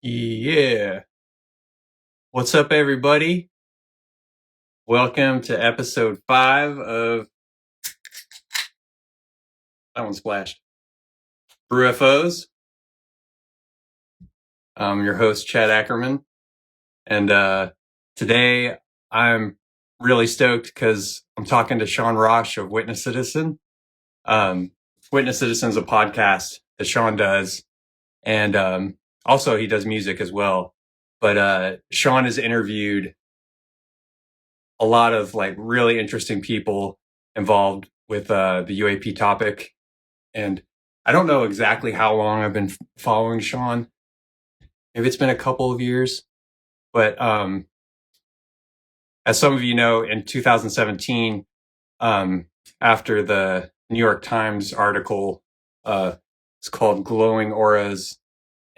Yeah. What's up, everybody? Welcome to episode 5 of that one splashed. BrewFOs. I'm your host, Chad Ackerman. And today I'm really stoked because I'm talking to Sean Raasch of Witness Citizen. Witness Citizen is a podcast that Sean does. And also he does music as well. But Sean has interviewed a lot of like really interesting people involved with the UAP topic. And I don't know exactly how long I've been following Sean. Maybe it's been a couple of years. But as some of you know, in 2017, after the New York Times article, it's called Glowing Auras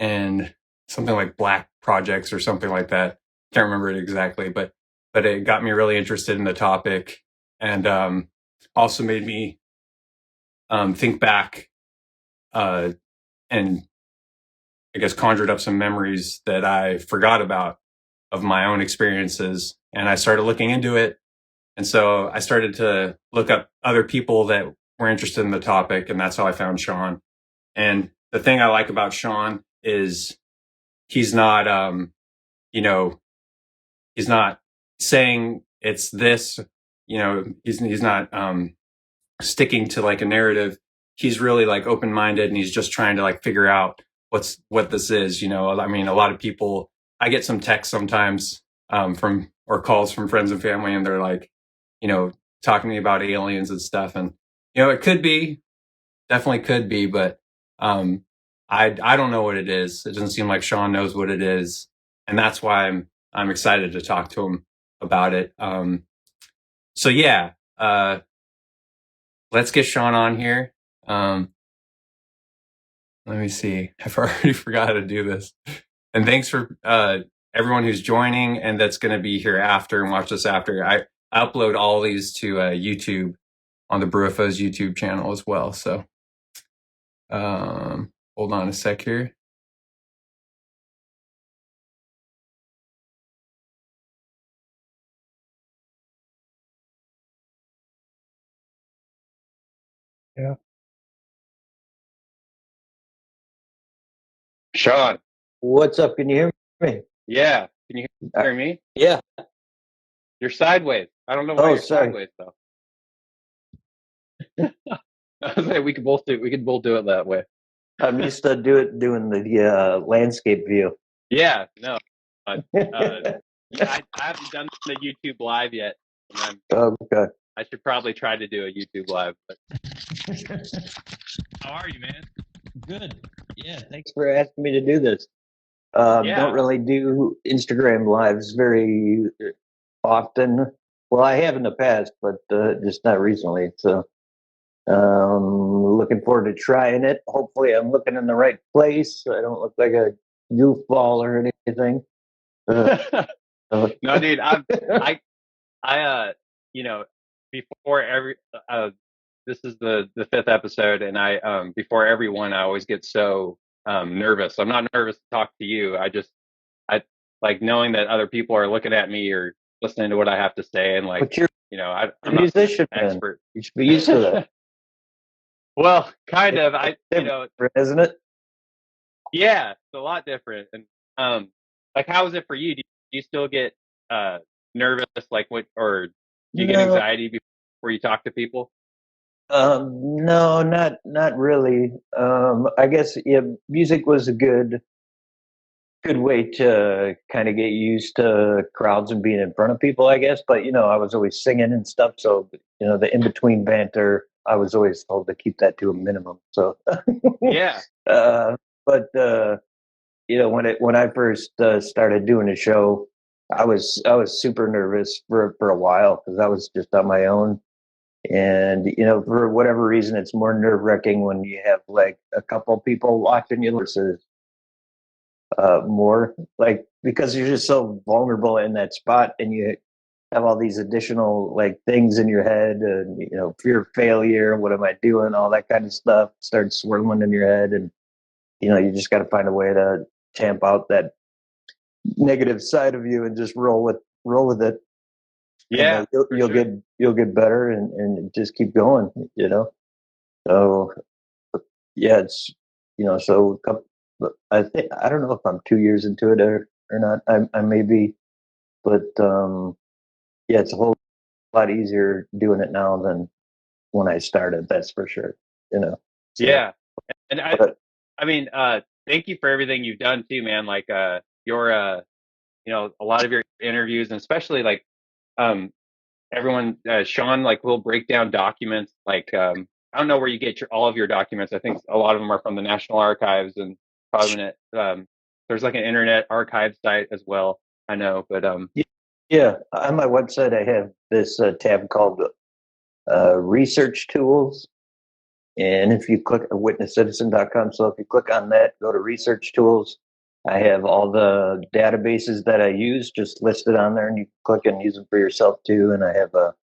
and something like Black Projects or something like that. Can't remember it exactly, but it got me really interested in the topic, and also made me think back and I guess conjured up some memories that I forgot about of my own experiences. And I started looking into it. And so I started to look up other people that were interested in the topic. And that's how I found Sean. And the thing I like about Sean is he's not, he's not saying it's this, he's not sticking to like a narrative. He's really like open-minded, and he's just trying to like figure out what this is. I mean, a lot of people, I get some texts sometimes from or calls from friends and family, and they're like, talking to me about aliens and stuff. And it could be, definitely could be, but I don't know what it is. It doesn't seem like Sean knows what it is, and that's why I'm excited to talk to him about it. So yeah, let's get Sean on here. Let me see. I've already forgot how to do this. And thanks for everyone who's joining and that's going to be here after and watch this after. I upload all these to YouTube on the BrewFOs YouTube channel as well. So hold on a sec here. Yeah. Sean. What's up? Can you hear me? Yeah. Can you hear me? Yeah. You're sideways. I don't know why you're sideways though. I was like, we could both do it that way. I'm used to doing the landscape view. Yeah, no. I haven't done the YouTube live yet. Okay. I should probably try to do a YouTube live. But... How are you, man? Good. Yeah, thanks for asking me to do this. Don't really do Instagram lives very often. Well, I have in the past, but just not recently. So looking forward to trying it. Hopefully I'm looking in the right place so I don't look like a goofball or anything. No, dude, before every this is the 5th episode, and I before everyone I always get so nervous. I'm not nervous to talk to you. I like knowing that other people are looking at me or listening to what I have to say, and like, I'm a musician, not an expert. You should be used to that. Well, kind of. Isn't it? Yeah, it's a lot different. And like, how is it for you? Do you still get nervous, like or do you get anxiety before you talk to people? No, not really. I guess music was a good way to kind of get used to crowds and being in front of people, I guess. But I was always singing and stuff, so the in between banter, I was always told to keep that to a minimum. So yeah. But when I first started doing a show, I was super nervous for a while because I was just on my own. And for whatever reason, it's more nerve-wracking when you have like a couple people watching you versus more, like, because you're just so vulnerable in that spot, and you have all these additional like things in your head, and fear of failure, what am I doing, all that kind of stuff starts swirling in your head, and you just got to find a way to tamp out that negative side of you and just roll with it. Yeah, And for sure. you'll get better and just keep going, you know. So yeah, it's so I think I don't know if I'm 2 years into it or not. I may be, but yeah, it's a whole lot easier doing it now than when I started. That's for sure. You know. So, Yeah. And but I mean, thank you for everything you've done too, man. Like, your, a lot of your interviews, and especially like, um, everyone, Sean, like, will break down documents. Like, I don't know where you get all of your documents. I think a lot of them are from the National Archives and Prominent. There's like an internet archive site as well. I know, but yeah, on my website I have this tab called research tools. And if you click witnesscitizen.com, so if you click on that, go to research tools. I have all the databases that I use just listed on there, and you can click and use them for yourself too. And I have a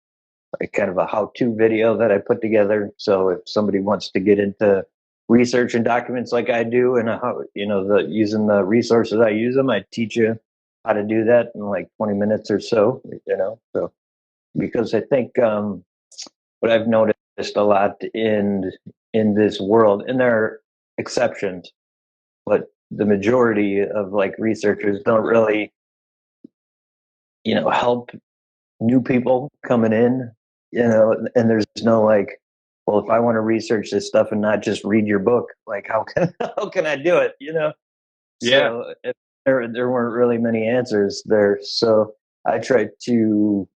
kind of a how-to video that I put together. So if somebody wants to get into research and documents like I do, and how using the resources I use them, I teach you how to do that in like 20 minutes or so. So because I think what I've noticed a lot in this world, and there are exceptions, but the majority of like researchers don't really, help new people coming in, and there's no like, well, if I want to research this stuff and not just read your book, like how can how can I do it? yeah, So there weren't really many answers there. So I tried to,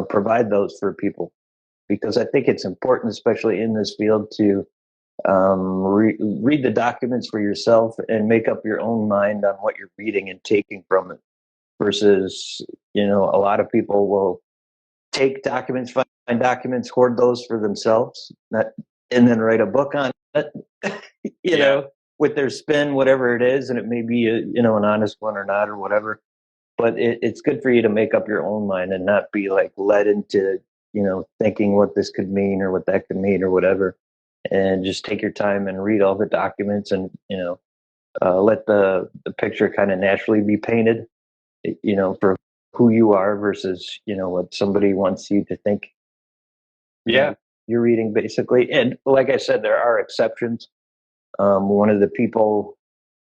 provide those for people because I think it's important, especially in this field, to read the documents for yourself and make up your own mind on what you're reading and taking from it. Versus, a lot of people will take documents, find documents, hoard those for themselves, and then write a book on it, yeah, with their spin, whatever it is, and it may be an honest one or not or whatever. But it's good for you to make up your own mind and not be like led into thinking what this could mean or what that could mean or whatever, and just take your time and read all the documents and let the picture kind of naturally be painted, for who you are versus what somebody wants you to think yeah, you're reading basically. And like I said, there are exceptions. One of the people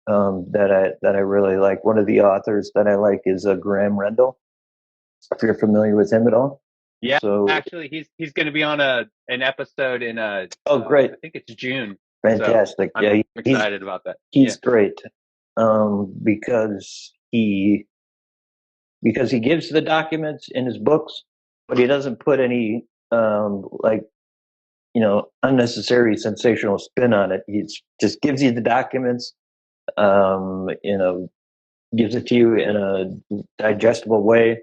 that I really like, one of the authors that I like is Graham Rendell. If you're familiar with him at all. yeah. So, Actually, he's going to be on an episode in oh, great, I think it's June. So fantastic. I'm Yeah, excited about that. Yeah, he's great, because he gives the documents in his books, but he doesn't put any like unnecessary sensational spin on it. He just gives you the documents, gives it to you in a digestible way,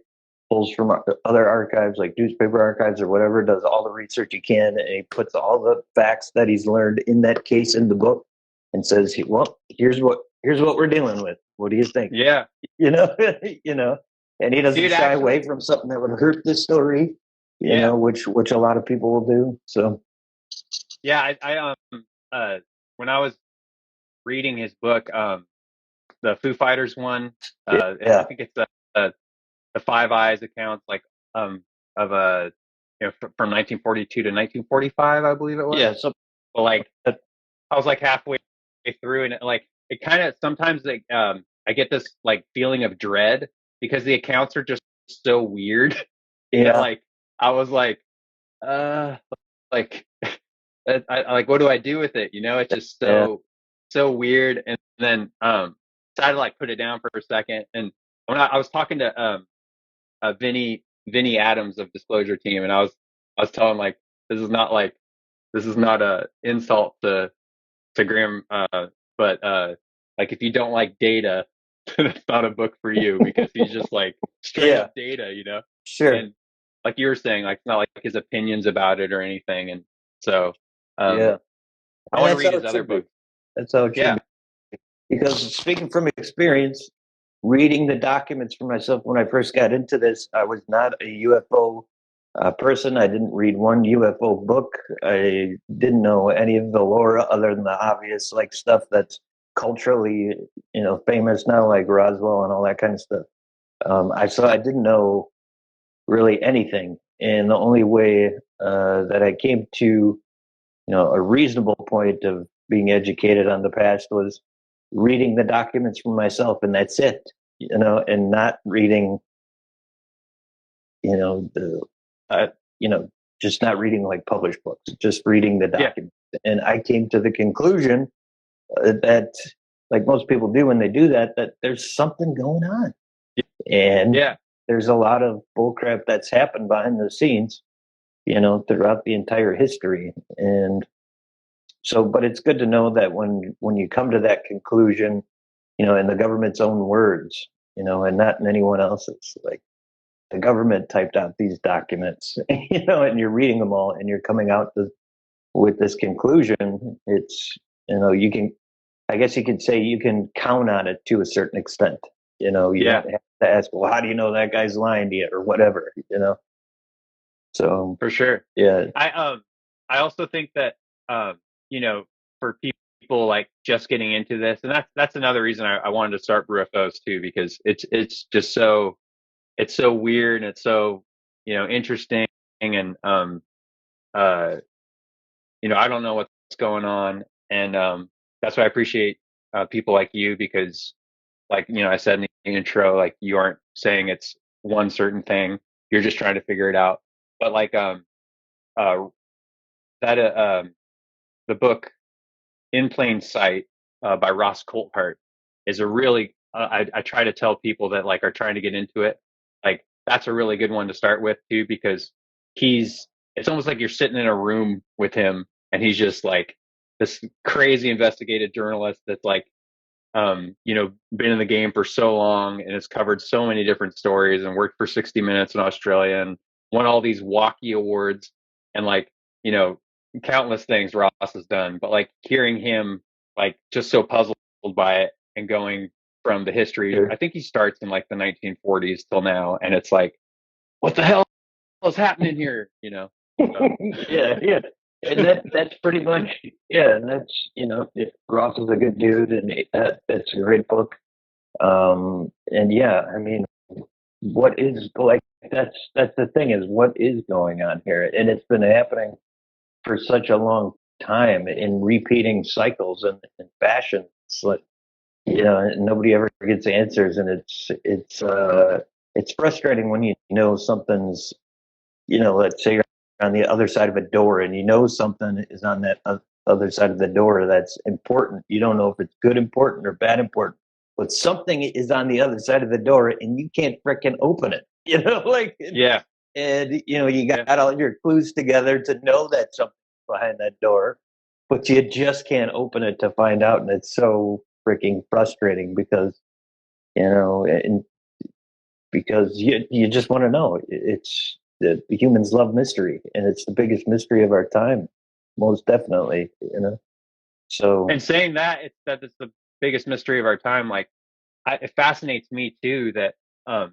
pulls from other archives like newspaper archives or whatever, does all the research he can, and he puts all the facts that he's learned in that case in the book and says, well, here's what we're dealing with. What do you think? yeah, You know, and he doesn't dude. shy away Actually, from something that would hurt this story, yeah, which a lot of people will do. So yeah. When I was reading his book, the Foo Fighters one, I yeah, think it's the Five Eyes accounts, like, of from 1942 to 1945, I believe it was. yeah. So But like, I was like halfway through, and it kind of sometimes, like, I get this like feeling of dread because the accounts are just so weird that, yeah, like, I was like, uh like, like, what do I do with it? It's just yeah, so weird. And then decided to like put it down for a second. And when I was talking to Vinny Adams of Disclosure Team, and I was telling, like, this is not like this is not a insult to Graham, but like, if you don't like data, that's not a book for you, because he's just like straight yeah. up data. Sure, And like you were saying, like, it's not like his opinions about it or anything. And so um yeah. I And want to that's read how his it other should be. books. That's how it should Yeah, be. Because speaking from experience, reading the documents for myself when I first got into this, I was not a UFO person. I didn't read one UFO book. I didn't know any of the lore other than the obvious like stuff that's culturally, famous now, like Roswell and all that kind of stuff. I didn't know really anything, and the only way that I came to, a reasonable point of being educated on the past was reading the documents for myself, and that's it. And not reading, the, just not reading like published books, just reading the documents. Yeah. And I came to the conclusion that, like most people do when they do that, that there's something going on. And there's a lot of bullcrap that's happened behind the scenes, throughout the entire history. And so, but it's good to know that when you come to that conclusion, in the government's own words, and not in anyone else's, like the government typed out these documents, and you're reading them all and you're coming out with this conclusion. It's, you can, I guess you could say you can count on it to a certain extent. You don't have to ask, well, how do you know that guy's lying to you or whatever, So for sure. Yeah. I also think that for people like just getting into this, and that's another reason I wanted to start BrewFOs too, because it's just so weird and it's so interesting, and I don't know what's going on, and that's why I appreciate people like you, because like I said in the intro, like you aren't saying it's one certain thing, you're just trying to figure it out. But like the book In Plain Sight by Raasch is a really I try to tell people that like are trying to get into it, like that's a really good one to start with too, because it's almost like you're sitting in a room with him and he's just like this crazy investigative journalist that's like been in the game for so long and has covered so many different stories and worked for 60 Minutes in Australia and won all these Walkie Awards and like countless things Ross has done. But like hearing him like just so puzzled by it and going from the history, Sure. I think he starts in like the 1940s till now, and it's like, what the hell is happening here? So. yeah. And that's pretty much, and that's, Ross is a good dude, and that's a great book. And yeah, I mean, what is, like, that's the thing, is what is going on here? And it's been happening for such a long time in repeating cycles and fashions. It's like, nobody ever gets answers, and it's frustrating when something's, let's say you're on the other side of a door and something is on that other side of the door that's important. You don't know if it's good important or bad important, but something is on the other side of the door and you can't fricking open it. Yeah. And you got all your clues together to know that something's behind that door, but you just can't open it to find out, and it's so freaking frustrating because and because you just want to know. It's the humans love mystery, and it's the biggest mystery of our time, most definitely. So, and saying that it's the biggest mystery of our time, like it fascinates me too that the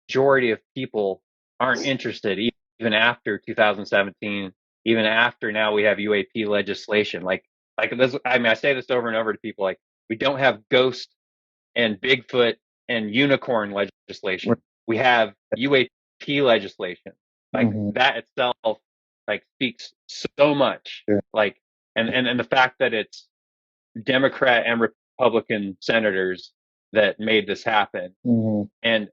majority of people aren't interested even after 2017, even after now we have UAP legislation. Like this, I mean, I say this over and over to people, like we don't have ghost and Bigfoot and unicorn legislation. We have UAP legislation. Like that itself like speaks so much. Sure. Like and the fact that it's Democrat and Republican senators that made this happen. And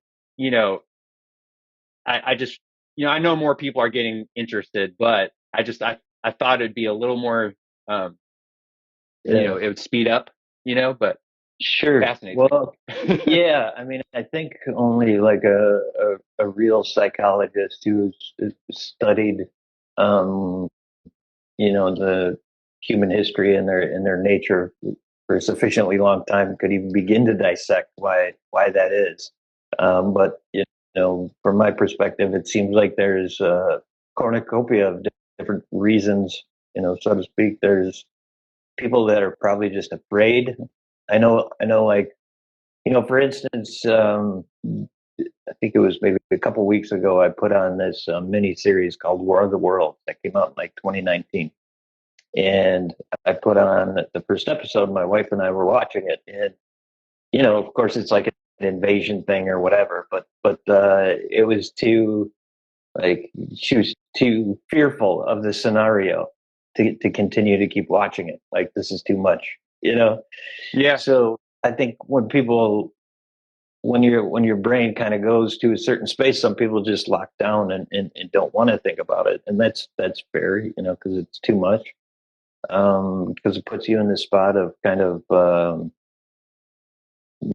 I just I know more people are getting interested, but I thought it'd be a little more it would speed up, but sure. fascinating. Well, yeah, I mean, I think only like a real psychologist who's studied the human history and their nature for a sufficiently long time could even begin to dissect why that is. But from my perspective, it seems like there's a cornucopia of different reasons, so to speak. There's people that are probably just afraid. I know, like, for instance, I think it was maybe a couple weeks ago, I put on this mini series called War of the Worlds that came out in like 2019. and I put on the first episode. My wife and I were watching it, and of course, it's like an invasion thing or whatever. But it was too like she was too fearful of the scenario to continue to keep watching it. Like, this is too much. Yeah. So I think when your brain kind of goes to a certain space, some people just lock down and don't want to think about it, and that's fair, because it's too much. Because it puts you in the spot of kind of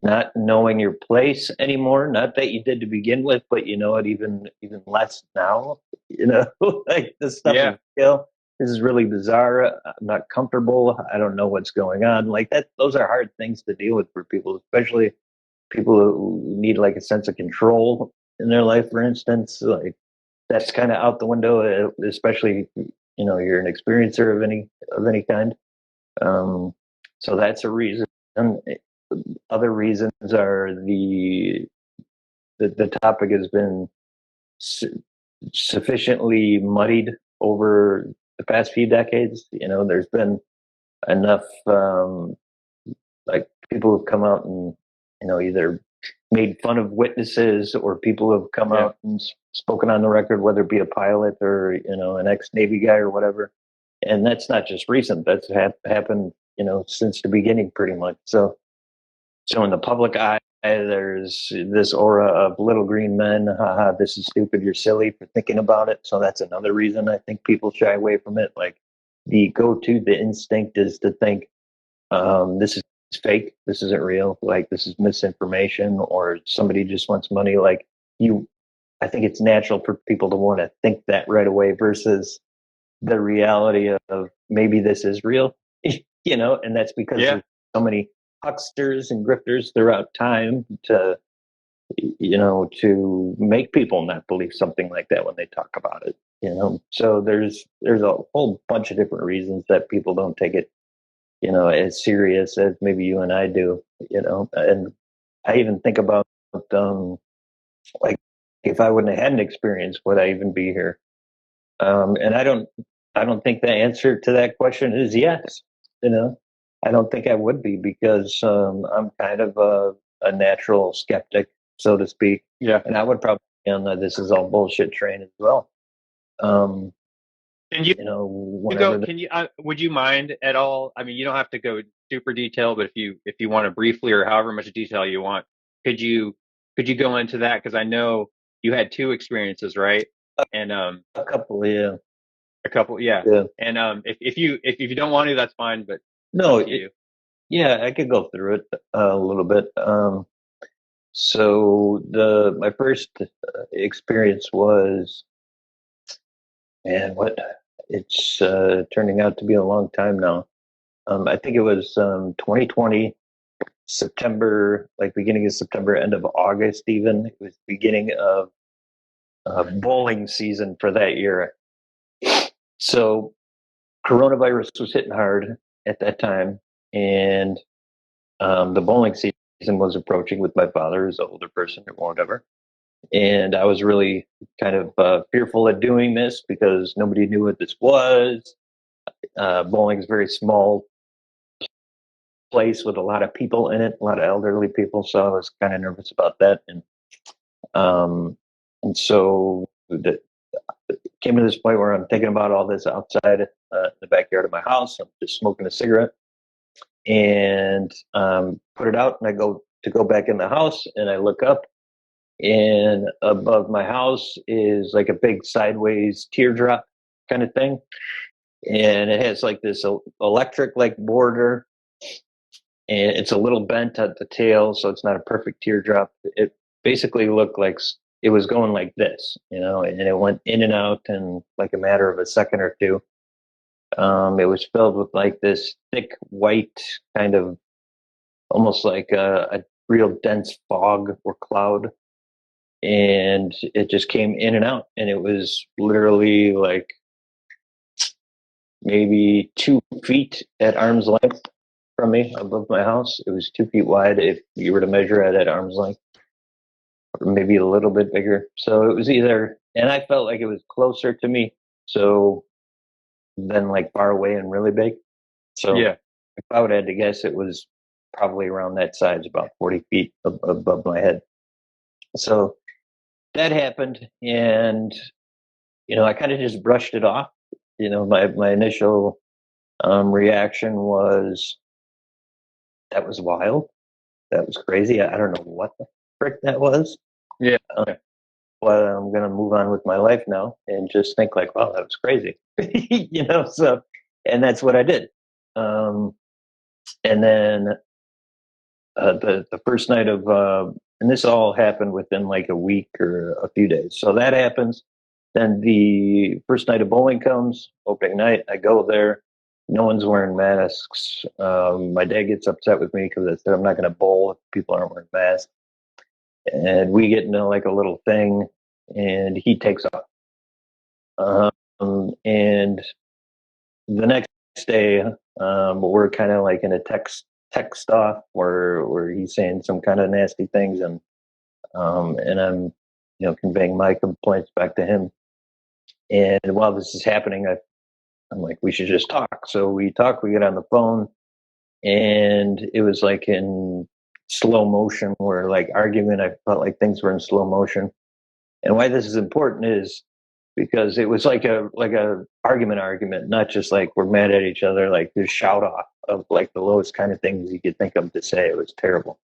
not knowing your place anymore. Not that you did to begin with, but you know it even less now. Like, this stuff Yeah. is this is really bizarre. I'm not comfortable. I don't know what's going on. Like that. Those are hard things to deal with for people, especially people who need like a sense of control in their life, for instance. Like, that's kind of out the window, especially you're an experiencer of any kind. So that's a reason. Other reasons are the topic has been sufficiently muddied over the past few decades. There's been enough like people who've come out and either made fun of witnesses, or people who have come Yeah. out and spoken on the record, whether it be a pilot or an ex-Navy guy or whatever. And that's not just recent. That's happened since the beginning, pretty much. So in the public eye, there's this aura of little green men. Haha, this is stupid. You're silly for thinking about it. So that's another reason I think people shy away from it. Like, the instinct is to think, this is fake. This isn't real. Like, this is misinformation, or somebody just wants money. Like, I think it's natural for people to want to think that right away versus the reality of maybe this is real, and that's because Yeah. there's so many hucksters and grifters throughout time to make people not believe something like that when they talk about it. So there's a whole bunch of different reasons that people don't take it as serious as maybe you and I do. And I even think about, like, if I wouldn't have had an experience, would I even be here? And I don't think the answer to that question is yes. I don't think I would be, because I'm kind of a natural skeptic, so to speak. Yeah. And I would probably be on the this is all bullshit train as well. Um, And you whenever can you would you mind at all? I mean, you don't have to go super detailed, but if you want to briefly, or however much detail you want, could you go into that? Because I know you had two experiences, right? And a couple, yeah, a couple, yeah. yeah. And if you don't want to, that's fine. But No, up to you. yeah, I could go through it a little bit. So my first experience was, man, what? It's turning out to be a long time now. I think it was 2020 September, like beginning of September, end of August. Even it was beginning of bowling season for that year. So coronavirus was hitting hard at that time, and the bowling season was approaching with my father, who's an older person or whatever. And I was really kind of fearful of doing this because nobody knew what this was. Bowling is a very small place with a lot of people in it, a lot of elderly people. So I was kind of nervous about that. Um, and so it came to this point where I'm thinking about all this outside the backyard of my house. I'm just smoking a cigarette, and put it out, and I go back in the house, and I look up, and above my house is like a big sideways teardrop kind of thing, and it has like this electric like border, and it's a little bent at the tail, so it's not a perfect teardrop. It basically looked like it was going like this, and it went in and out in like a matter of a second or two. It was filled with like this thick white kind of, almost like a real dense fog or cloud, and it just came in and out, and it was literally like maybe 2 feet at arm's length from me above my house. It was 2 feet wide if you were to measure it at arm's length, or maybe a little bit bigger. So it was either, and I felt like it was closer to me. So then like far away and really big. So Yeah. if I would have had to guess, it was probably around that size, about 40 feet above my head. So that happened, and I kind of just brushed it off. My initial reaction was, that was wild, that was crazy. I don't know what the frick that was. Yeah. But I'm gonna move on with my life now and just think like, wow, that was crazy. So, and that's what I did. And then the first night of and this all happened within like a week or a few days. So that happens. Then the first night of bowling comes, opening night. I go there. No one's wearing masks. My dad gets upset with me because I said I'm not going to bowl if people aren't wearing masks. And we get into like a little thing, and he takes off. And the next day, we're kind of like in a text off where he's saying some kind of nasty things, and I'm conveying my complaints back to him. And while this is happening, I'm like, we should just talk. So we talk. We get on the phone, and it was like in slow motion. We're like arguing. I felt like things were in slow motion. And why this is important is because it was like a argument, not just like we're mad at each other, like this shout off of like the lowest kind of things you could think of to say. It was terrible.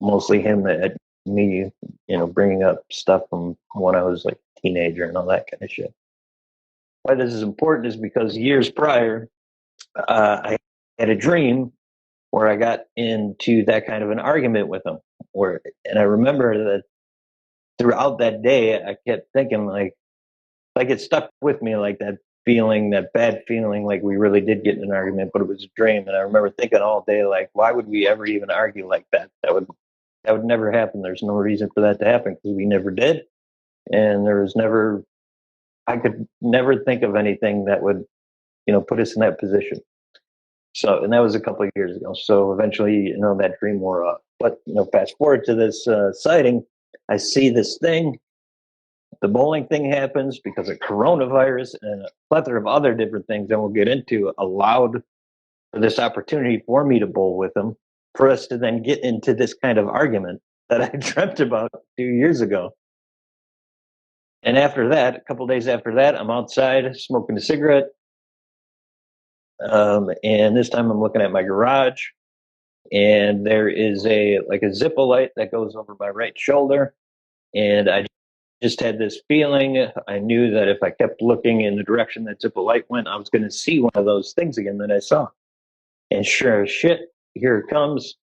Mostly him at me, bringing up stuff from when I was like a teenager and all that kind of shit. Why this is important is because years prior, I had a dream where I got into that kind of an argument with him. And I remember that throughout that day, I kept thinking like it stuck with me, like that feeling, that bad feeling, like we really did get in an argument, but it was a dream. And I remember thinking all day, like, why would we ever even argue like that? That would never happen. There's no reason for that to happen because we never did. And I could never think of anything that would, put us in that position. So, and that was a couple of years ago. So eventually, that dream wore off. But, fast forward to this sighting, I see this thing. The bowling thing happens because of coronavirus and a plethora of other different things that we'll get into allowed for this opportunity for me to bowl with him, for us to then get into this kind of argument that I dreamt about 2 years ago. And after that, a couple of days after that, I'm outside smoking a cigarette. And this time I'm looking at my garage, and there is a Zippo light that goes over my right shoulder. And I just had this feeling. I knew that if I kept looking in the direction that Zippo light went, I was going to see one of those things again that I saw. And sure as shit, here it comes.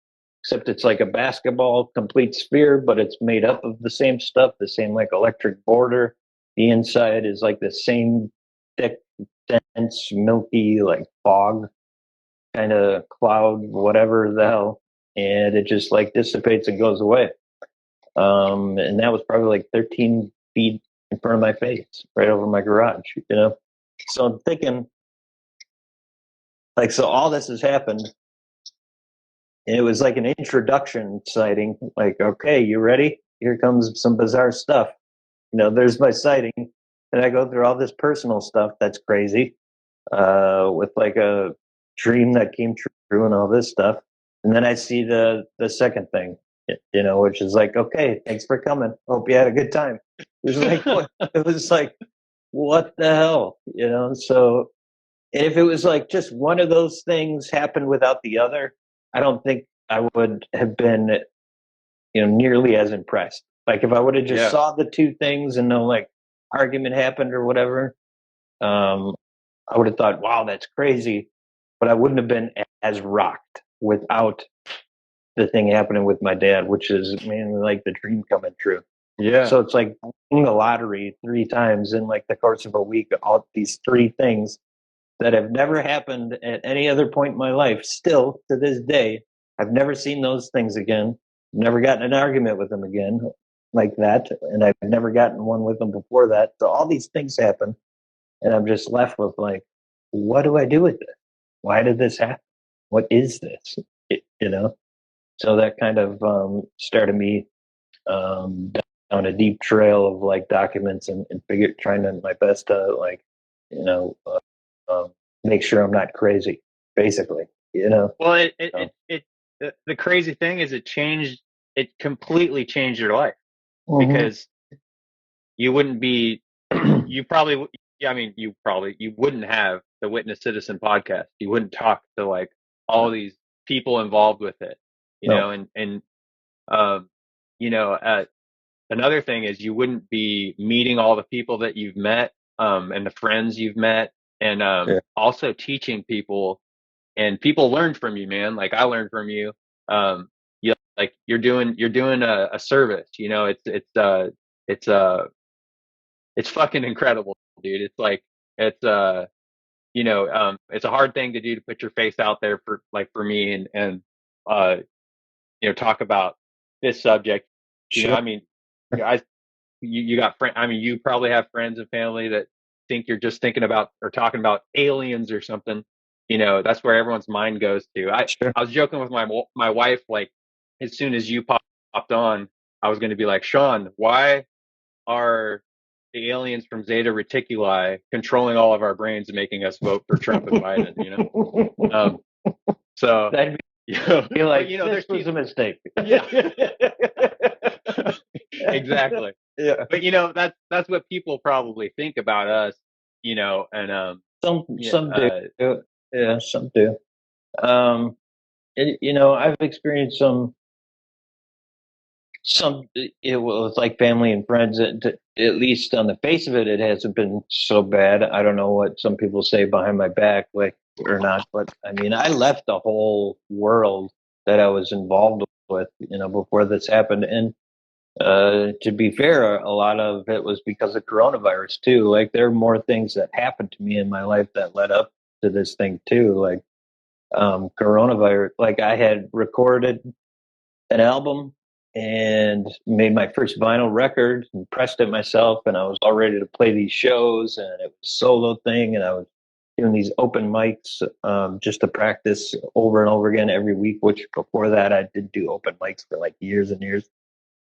Except it's like a basketball complete sphere, but it's made up of the same stuff, the same like electric border. The inside is like the same thick, dense, milky, like fog kind of cloud, whatever the hell. And it just like dissipates and goes away. And that was probably like 13 feet in front of my face, right over my garage, So I'm thinking, like, so all this has happened. And it was like an introduction sighting, like, okay, you ready? Here comes some bizarre stuff. There's my sighting. And I go through all this personal stuff that's crazy, with like a dream that came true and all this stuff. And then I see the second thing, which is like, okay, thanks for coming. Hope you had a good time. It was like, it was like, what the hell, So, and if it was like just one of those things happened without the other, I don't think I would have been, nearly as impressed. Like if I would have just saw the two things and no like argument happened or whatever, I would have thought, wow, that's crazy. But I wouldn't have been as rocked without the thing happening with my dad, which is mainly like the dream coming true. Yeah. So it's like winning the lottery 3 times in like the course of a week, all these 3 things that have never happened at any other point in my life. Still to this day, I've never seen those things again. Never gotten an argument with them again like that. And I've never gotten one with them before that. So all these things happen. And I'm just left with like, what do I do with this? Why did this happen? What is this? So that kind of started me down a deep trail of like documents and trying to my best to like you know, make sure I'm not crazy, basically, you know. Well, So, the crazy thing is it completely changed your life mhm. because you wouldn't be, you probably, yeah, I mean, you wouldn't have the Witness Citizen podcast. You wouldn't talk to like all these people involved with it, you No. know, um, you know, another thing is you wouldn't be meeting all the people that you've met, and the friends you've met, and Yeah. also teaching people, and people learn from you, man. Like I learned from you. You like you're doing a service. You know, it's it's fucking incredible, dude. It's like it's you know, it's a hard thing to do to put your face out there for like for me and uh you know talk about this subject. You know, Sure. I mean, I you got friend. I mean, you probably have friends and family that think you're just thinking about or talking about aliens or something. You know, that's where everyone's mind goes to. Sure. I was joking with my wife, like as soon as you popped on, I was going to be like, Sean, why are the aliens from Zeta Reticuli controlling all of our brains and making us vote for Trump and Biden? You know, so That'd you know, be like, but you know, this there's was a mistake. yeah, exactly. Yeah. But you know, that's what people probably think about us, you know, and yeah, Some do. Yeah, some do. You know, I've experienced some it was like family and friends. At least on the face of it, it hasn't been so bad. I don't know what some people say behind my back, like or not, but I mean, I left the whole world that I was involved with, you know, before this happened. And to be fair, a lot of it was because of coronavirus too. Like there are more things that happened to me in my life that led up to this thing too. Like coronavirus. Like I had recorded an album and made my first vinyl record and pressed it myself, and I was all ready to play these shows, and it was a solo thing, and I was doing these open mics just to practice over and over again every week, which before that I did do open mics for like years and years.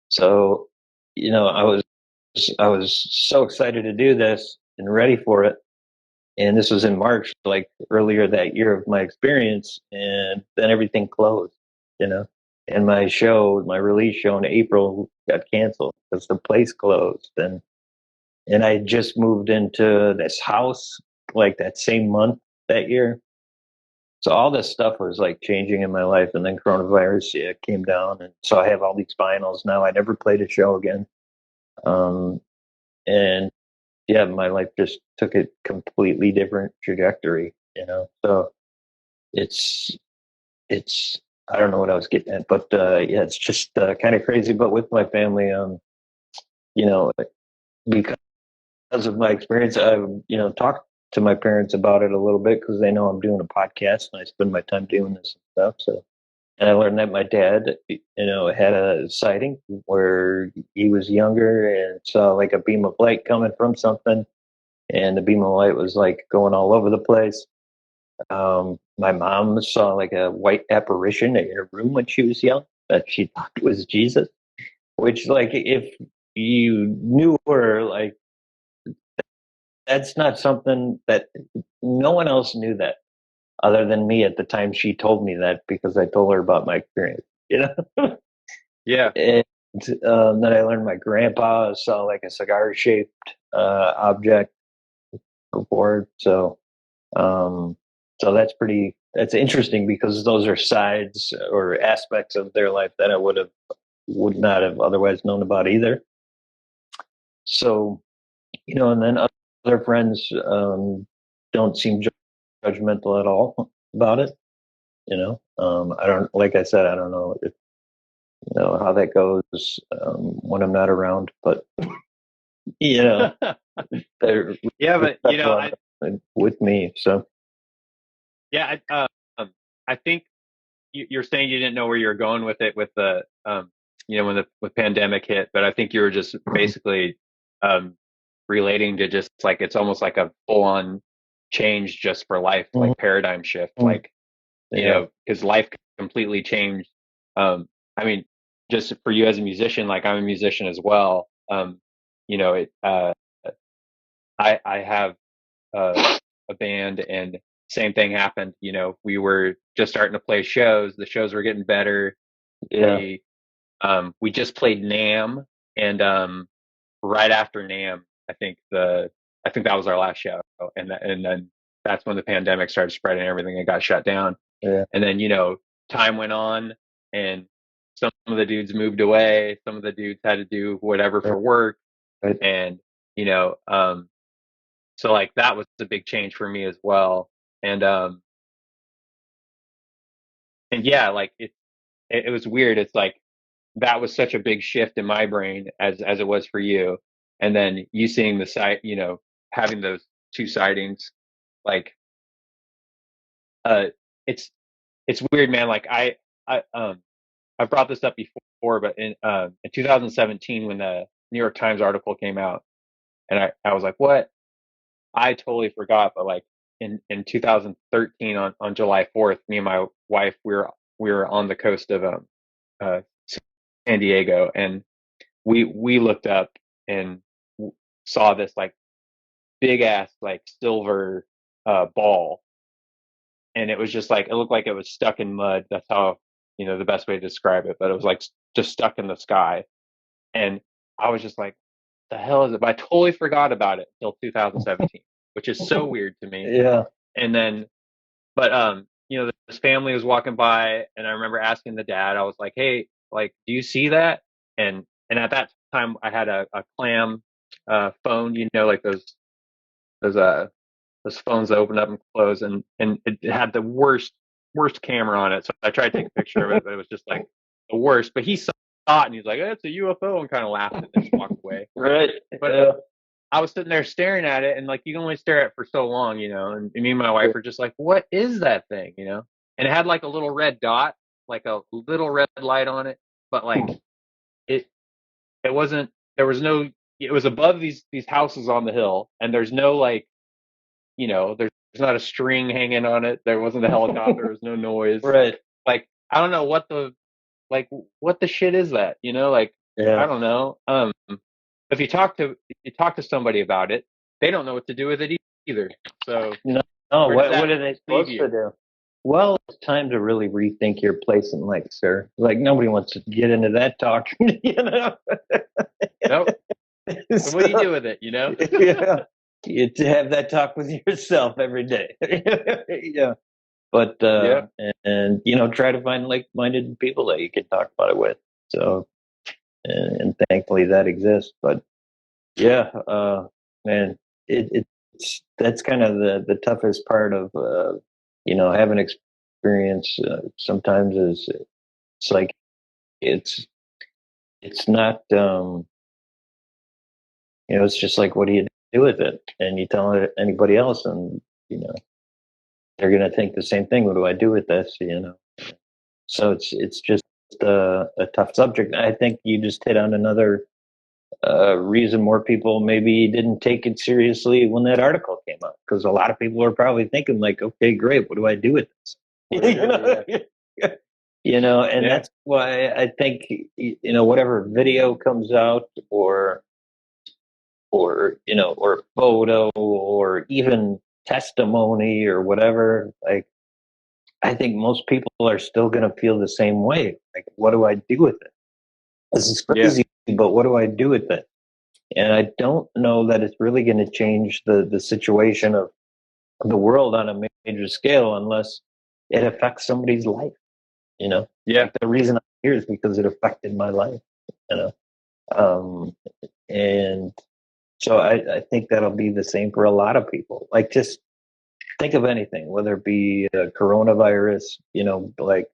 So, you know, I was so excited to do this and ready for it. And this was in March, like earlier that year of my experience, and then everything closed, you know. And my show, my release show in April got canceled because the place closed. And I had just moved into this house like that same month that year. So all this stuff was like changing in my life, and then coronavirus, yeah, came down, and so I have all these vinyls now. I never played a show again, and yeah, my life just took a completely different trajectory, you know. So it's it's I don't know what I was getting at, but yeah, it's just kind of crazy. But with my family, you know, because of my experience, I've talked to my parents about it a little bit because they know I'm doing a podcast and I spend my time doing this and stuff. So, and I learned that my dad, had a sighting where he was younger and saw like a beam of light coming from something, and the beam of light was like going all over the place. My mom saw like a white apparition in her room when she was young that she thought was Jesus, which, like, if you knew her, like, that's not something that no one else knew that other than me at the time she told me that because I told her about my experience, you know? yeah, And then I learned my grandpa saw like a cigar shaped object before. Um, so that's interesting because those are sides or aspects of their life that I would not have otherwise known about either. So, and then other friends don't seem judgmental at all about it. I don't, like I said, I don't know if, how that goes when I'm not around, but you know, they're yeah. But you know, respectful with me. So, yeah, I think you're saying you didn't know where you were going with it with the you know when the pandemic hit, but I think you were just basically um relating to just like it's almost like a full on change just for life, mhm, like paradigm shift, mhm, like you yeah. know because life completely changed. I mean, just for you as a musician, like I'm a musician as well. You know, I have a band, and same thing happened. You know, we were just starting to play shows. The shows were getting better. Yeah. We just played NAM, and right after NAM, I think that was our last show, and then that's when the pandemic started spreading, everything, and got shut down. Yeah. And then, you know, time went on, and some of the dudes moved away. Some of the dudes had to do whatever for work, Right. and you know, so like that was a big change for me as well. And yeah, like it was weird. It's like that was such a big shift in my brain as it was for you. And then you seeing the site, you know, having those two sightings, like uh it's weird, man. Like I brought this up before, but in 2017, when the New York Times article came out, and I was like, what? I totally forgot, but like in 2013, on July 4th, me and my wife, we were on the coast of uh San Diego, and we looked up and saw this like big ass like silver ball, and it was just like, it looked like it was stuck in mud. That's how, you know, the best way to describe it. But it was like just stuck in the sky, and I was just like, the hell is it? But I totally forgot about it until 2017, which is so weird to me. Yeah. And then, but you know, this family was walking by, and I remember asking the dad. I was like, hey, like, do you see that? And at that time, I had a clam phone, you know, like those those phones that open up and close, and it had the worst camera on it. So I tried to take a picture of it, but it was just like the worst. But he saw it, and he's like, "It's a UFO," and kind of laughed and just walked away. Right. But Yeah. I was sitting there staring at it, and like, you can only stare at it for so long, you know. And me and my wife were just like, "What is that thing?" You know. And it had like a little red dot, like a little red light on it, but like it it wasn't. There was no. It was above these houses on the hill, and there's no like, you know, there's not a string hanging on it. There wasn't a helicopter. There was no noise. Right. Like, I don't know what the shit is that, you know? Like, Yeah. I don't know. If you talk to somebody about it, they don't know what to do with it either. So No. where does What that are they leave supposed you? to do? Well, it's time to really rethink your place in life, sir. Like nobody wants to get into that talk, you know. Nope. So what do you do with it? You know? Yeah. You to have that talk with yourself every day. Yeah. But Yeah. and you know, try to find like-minded people that you can talk about it with. So and thankfully that exists. But yeah, man, it's that's kind of the toughest part of you know, having experience. Sometimes is it's like it's it's not you know, it's just like, what do you do with it? And you tell anybody else, and you know, they're gonna think the same thing. What do I do with this? You know, so it's just a tough subject. I think you just hit on another reason more people maybe didn't take it seriously when that article came out, because a lot of people are probably thinking like, okay, great, what do I do with this? You know, you know, and Yeah. that's why I think, you know, whatever video comes out, or you know, or photo, or even testimony or whatever, like I think most people are still going to feel the same way. Like, what do I do with it? This is Yeah. crazy, but what do I do with it? And I don't know that it's really going to change the situation of the world on a major scale unless it affects somebody's life. You know, Yeah. like the reason I'm here is because it affected my life. You know, um, and so I think that'll be the same for a lot of people. Like, just think of anything, whether it be coronavirus. You know, like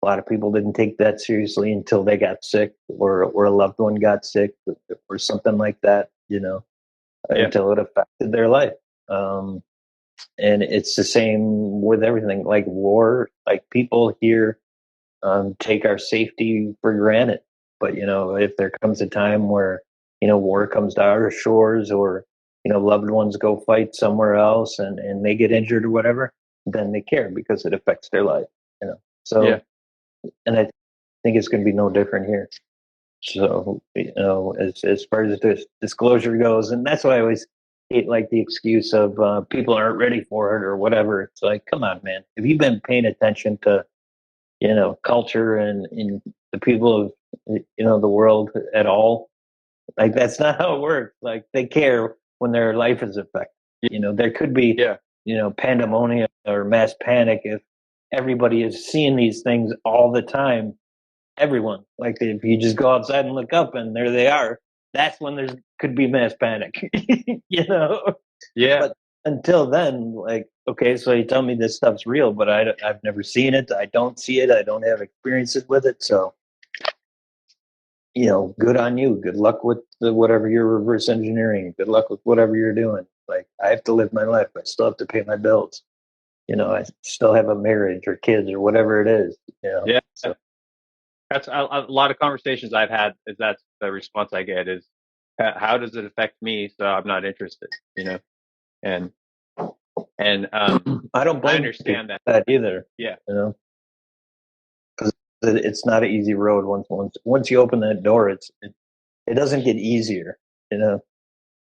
a lot of people didn't take that seriously until they got sick, or a loved one got sick, or something like that. You know, Yeah. until it affected their life. Um, and it's the same with everything, like war. Like, people here take our safety for granted, but you know, if there comes a time where, you know, war comes to our shores, or you know, loved ones go fight somewhere else, and they get injured or whatever, then they care because it affects their life. You know, Yeah. so, and I think it's going to be no different here. So, you know, as far as this disclosure goes, and that's why I always hate like the excuse of people aren't ready for it or whatever. It's like, come on, man. Have you been paying attention to, culture and in the people of, the world at all? Like, that's not how it works. Like, they care when their life is affected. There could be, Yeah. pandemonium or mass panic if everybody is seeing these things all the time. Everyone, like, if you just go outside and look up and there they are, that's when there's could be mass panic. Yeah. But until then, like, okay, so you tell me this stuff's real, but I've never seen it. I don't see it. I don't have experiences with it. So, good on you. Good luck with whatever you're reverse engineering. Good luck with whatever you're doing. Like, I have to live my life. I still have to pay my bills. I still have a marriage or kids or whatever it is. Yeah. So, That's a lot of conversations I've had. Is that's the response I get is, how does it affect me? So I'm not interested. And I don't blame I understand people that. for that either. Yeah. Because it's not an easy road. Once you open that door, it doesn't get easier.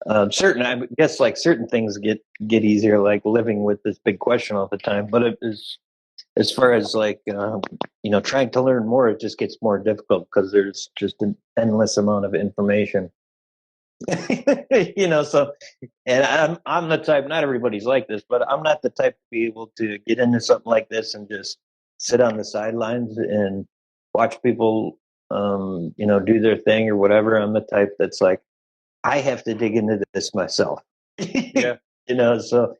I guess like certain things get easier, like living with this big question all the time. But it is, as far as like trying to learn more, it just gets more difficult because there's just an endless amount of information. So, and I'm the type. Not everybody's like this, but I'm not the type to be able to get into something like this and just sit on the sidelines and watch people, do their thing or whatever. I'm the type that's like, I have to dig into this myself. Yeah. So,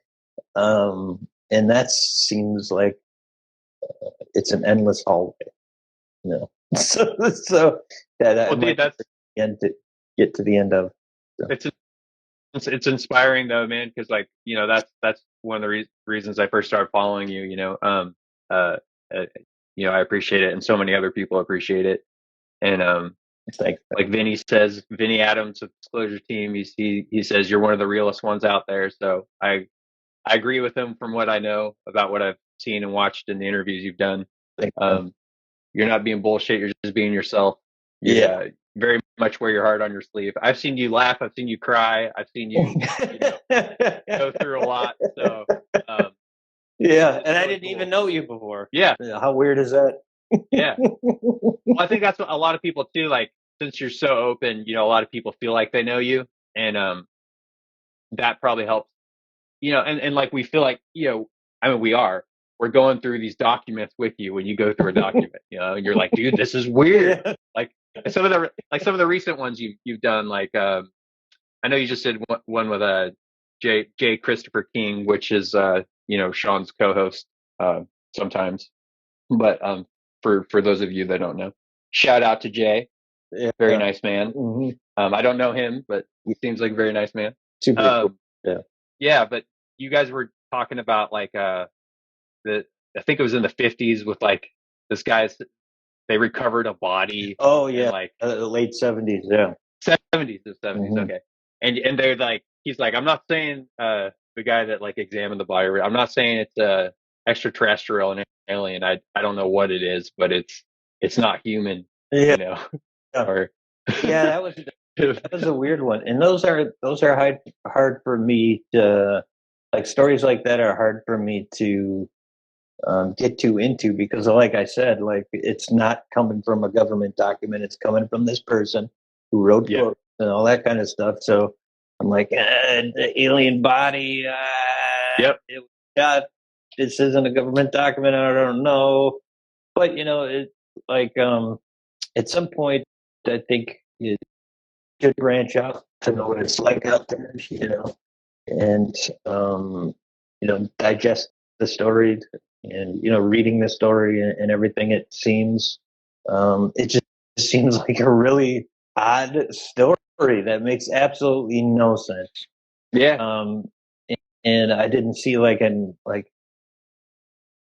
and that seems like it's an endless hallway. So that I Well, might dude, that's get to the end of. So. it's inspiring though, man. Because that's one of the reasons I first started following you. Uh, uh, I appreciate it, and so many other people appreciate it. And Thanks. like Vinny says, Vinny Adams of Disclosure Team, he says you're one of the realest ones out there. So I agree with him from what I know about what I've seen and watched in the interviews you've done. You're not being bullshit. You're just being yourself. Yeah. Very much wear your heart on your sleeve. I've seen you laugh. I've seen you cry. I've seen you, go through a lot. So, yeah. And really I didn't cool. even know you before. Yeah. How weird is that? Yeah. Well, I think that's what a lot of people too, like, since you're so open, a lot of people feel like they know you. And, that probably helps, and like, we feel like, we're going through these documents with you when you go through a document, and you're like, dude, this is weird. Yeah. Like some of the recent ones you've done, like, I know you just did one with J. Christopher King, which is Sean's co-host sometimes. But for those of you that don't know, shout out to Jay, very nice man. Mm-hmm. I don't know him, but he seems like a very nice man. Super cool. Yeah. Yeah, but you guys were talking about like I think it was in the 50s with like this guy's, they recovered a body. Oh yeah, like late 70s. Yeah. 70s or 70s. Mhm. Okay. And they're like, he's like, I'm not saying the guy that like examined the body, I'm not saying it's extraterrestrial and alien. I don't know what it is, but it's not human, Yeah. or Yeah, that was a weird one. And those are hard for me to, like, stories like that are hard for me to get too into, because like I said, like, it's not coming from a government document. It's coming from this person who wrote books and all that kind of stuff. So I'm like, the alien body. Yep. This isn't a government document. I don't know. But, it, like, at some point, I think it should branch out to know what it's like out there, and, digest the story, and, reading the story and everything. It just seems like a really odd story that makes absolutely no sense. Yeah. And I didn't see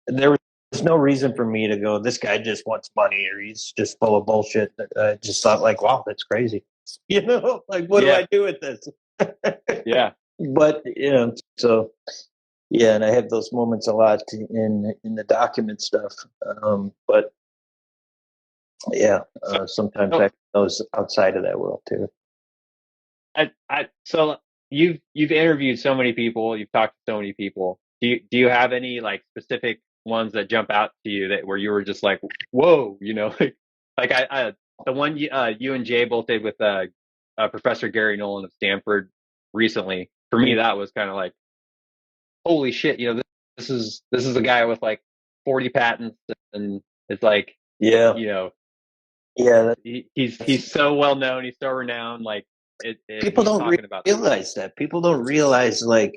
there was no reason for me to go, this guy just wants money or he's just full of bullshit. I just thought, like, wow, that's crazy. Like, what do I do with this? Yeah. But, so, yeah, and I have those moments a lot in the document stuff. But yeah, sometimes I those outside of that world too. So you've interviewed so many people, you've talked to so many people. Do you have any like specific ones that jump out to you that where you were just like, whoa, like I the one you and Jay both did with Professor Gary Nolan of Stanford recently. For me, that was kind of like, holy shit, this is a guy with like 40 patents, and it's like, Yeah, you know, yeah. he's so well known, he's so renowned, like People he's don't talking about this. realize that. People don't realize like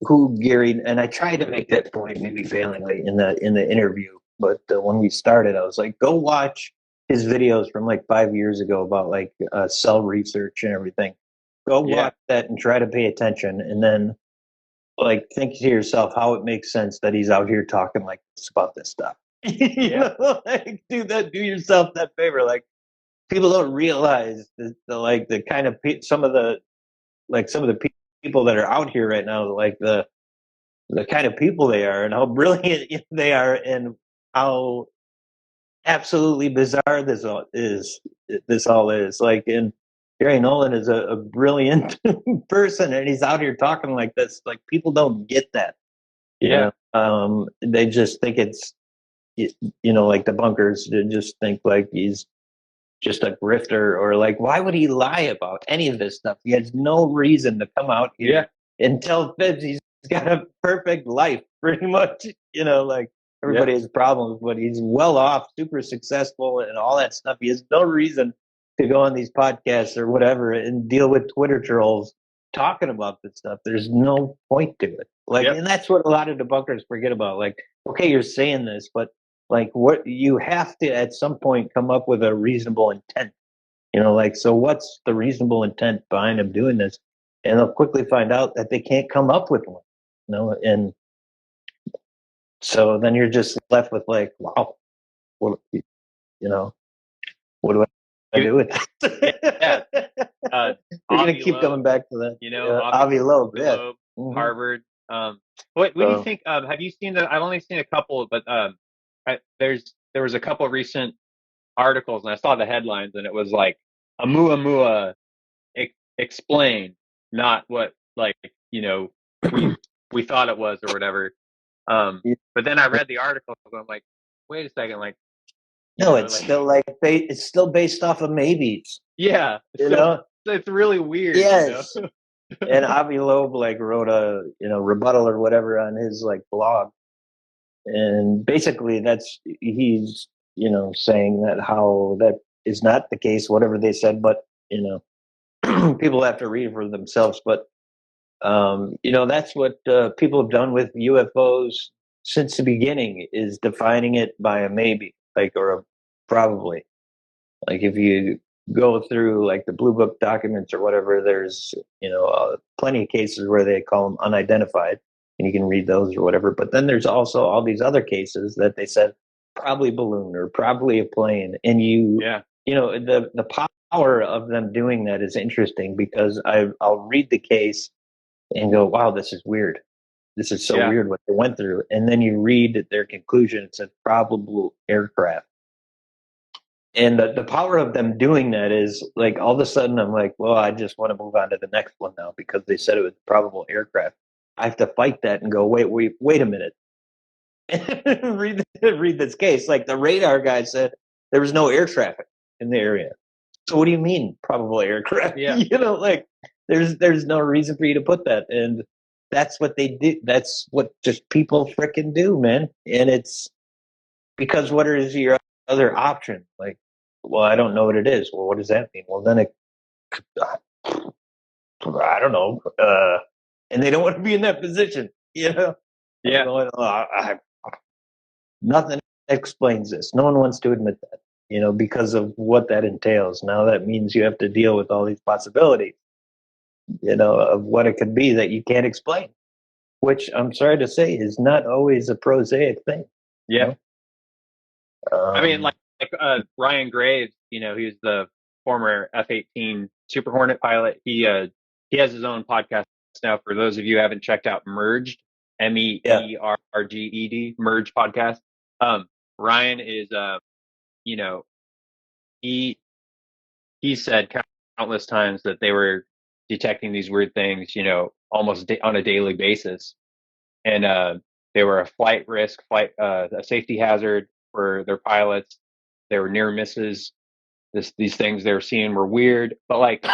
who Gary, and I tried to make that point, maybe failingly in the interview. But when we started, I was like, go watch his videos from like 5 years ago about like cell research and everything. Go Yeah. watch that and try to pay attention, and then like think to yourself how it makes sense that he's out here talking like this about this stuff. Yeah. Like do yourself that favor. Like people don't realize like the kind of some of the people that are out here right now, like the kind of people they are and how brilliant they are and how absolutely bizarre this all is like. And Gary Nolan is a brilliant person, and he's out here talking like this. Like people don't get that, Yeah. they just think it's like the bunkers. They just think like he's just a grifter, or like why would he lie about any of this stuff? He has no reason to come out here and tell fibs. He's got a perfect life pretty much, like everybody has problems, but he's well off, super successful and all that stuff. He has no reason to go on these podcasts or whatever and deal with Twitter trolls talking about this stuff. There's no point to it. Like, and that's what a lot of debunkers forget about. Like, okay, you're saying this, but like what you have to at some point come up with a reasonable intent, like, so what's the reasonable intent behind them doing this? And they'll quickly find out that they can't come up with one, and so then you're just left with like, wow, what, what do I do with that? You're going to keep coming back to that. Avi Loeb, yeah. Mm-hmm. Harvard. What do you think? Have you seen I've only seen a couple, but there was a couple of recent articles, and I saw the headlines, and it was like Oumuamua explained, not what like we thought it was or whatever. But then I read the article, and I'm like, wait a second, like. No, it's still like it's still based off of maybes. Yeah, it's really weird. Yes. And Avi Loeb like wrote a rebuttal or whatever on his like blog, and basically he's saying that how that is not the case, whatever they said, but people have to read for themselves. But that's what people have done with UFOs since the beginning, is defining it by a maybe, like, or a probably. Like if you go through like the Blue Book documents or whatever, there's plenty of cases where they call them unidentified, and you can read those or whatever. But then there's also all these other cases that they said probably balloon or probably a plane, and the power of them doing that is interesting, because I'll read the case and go, wow, this is weird. This is so weird what they went through. And then you read their conclusion. It's a probable aircraft. And the power of them doing that is like, all of a sudden I'm like, well, I just want to move on to the next one now, because they said it was probable aircraft. I have to fight that and go, wait a minute. read this case. Like the radar guy said there was no air traffic in the area. So what do you mean probable aircraft? Yeah. Like there's no reason for you to put that. And that's what they do. That's what just people freaking do, man. And it's because what is your other option? Like, well, I don't know what it is. Well, what does that mean? Well, then I don't know. And they don't want to be in that position, Yeah. Nothing explains this. No one wants to admit that, because of what that entails. Now that means you have to deal with all these possibilities, of what it could be that you can't explain, which I'm sorry to say is not always a prosaic thing. Yeah. I mean, like Ryan Graves, he's the former F-18 Super Hornet pilot. He has his own podcast now. For those of you who haven't checked out Merged, MEERGED, Merge podcast. Ryan is, he said countless times that they were detecting these weird things, almost on a daily basis. And they were a flight risk, a safety hazard for their pilots. They were near misses. These things they were seeing were weird, but like,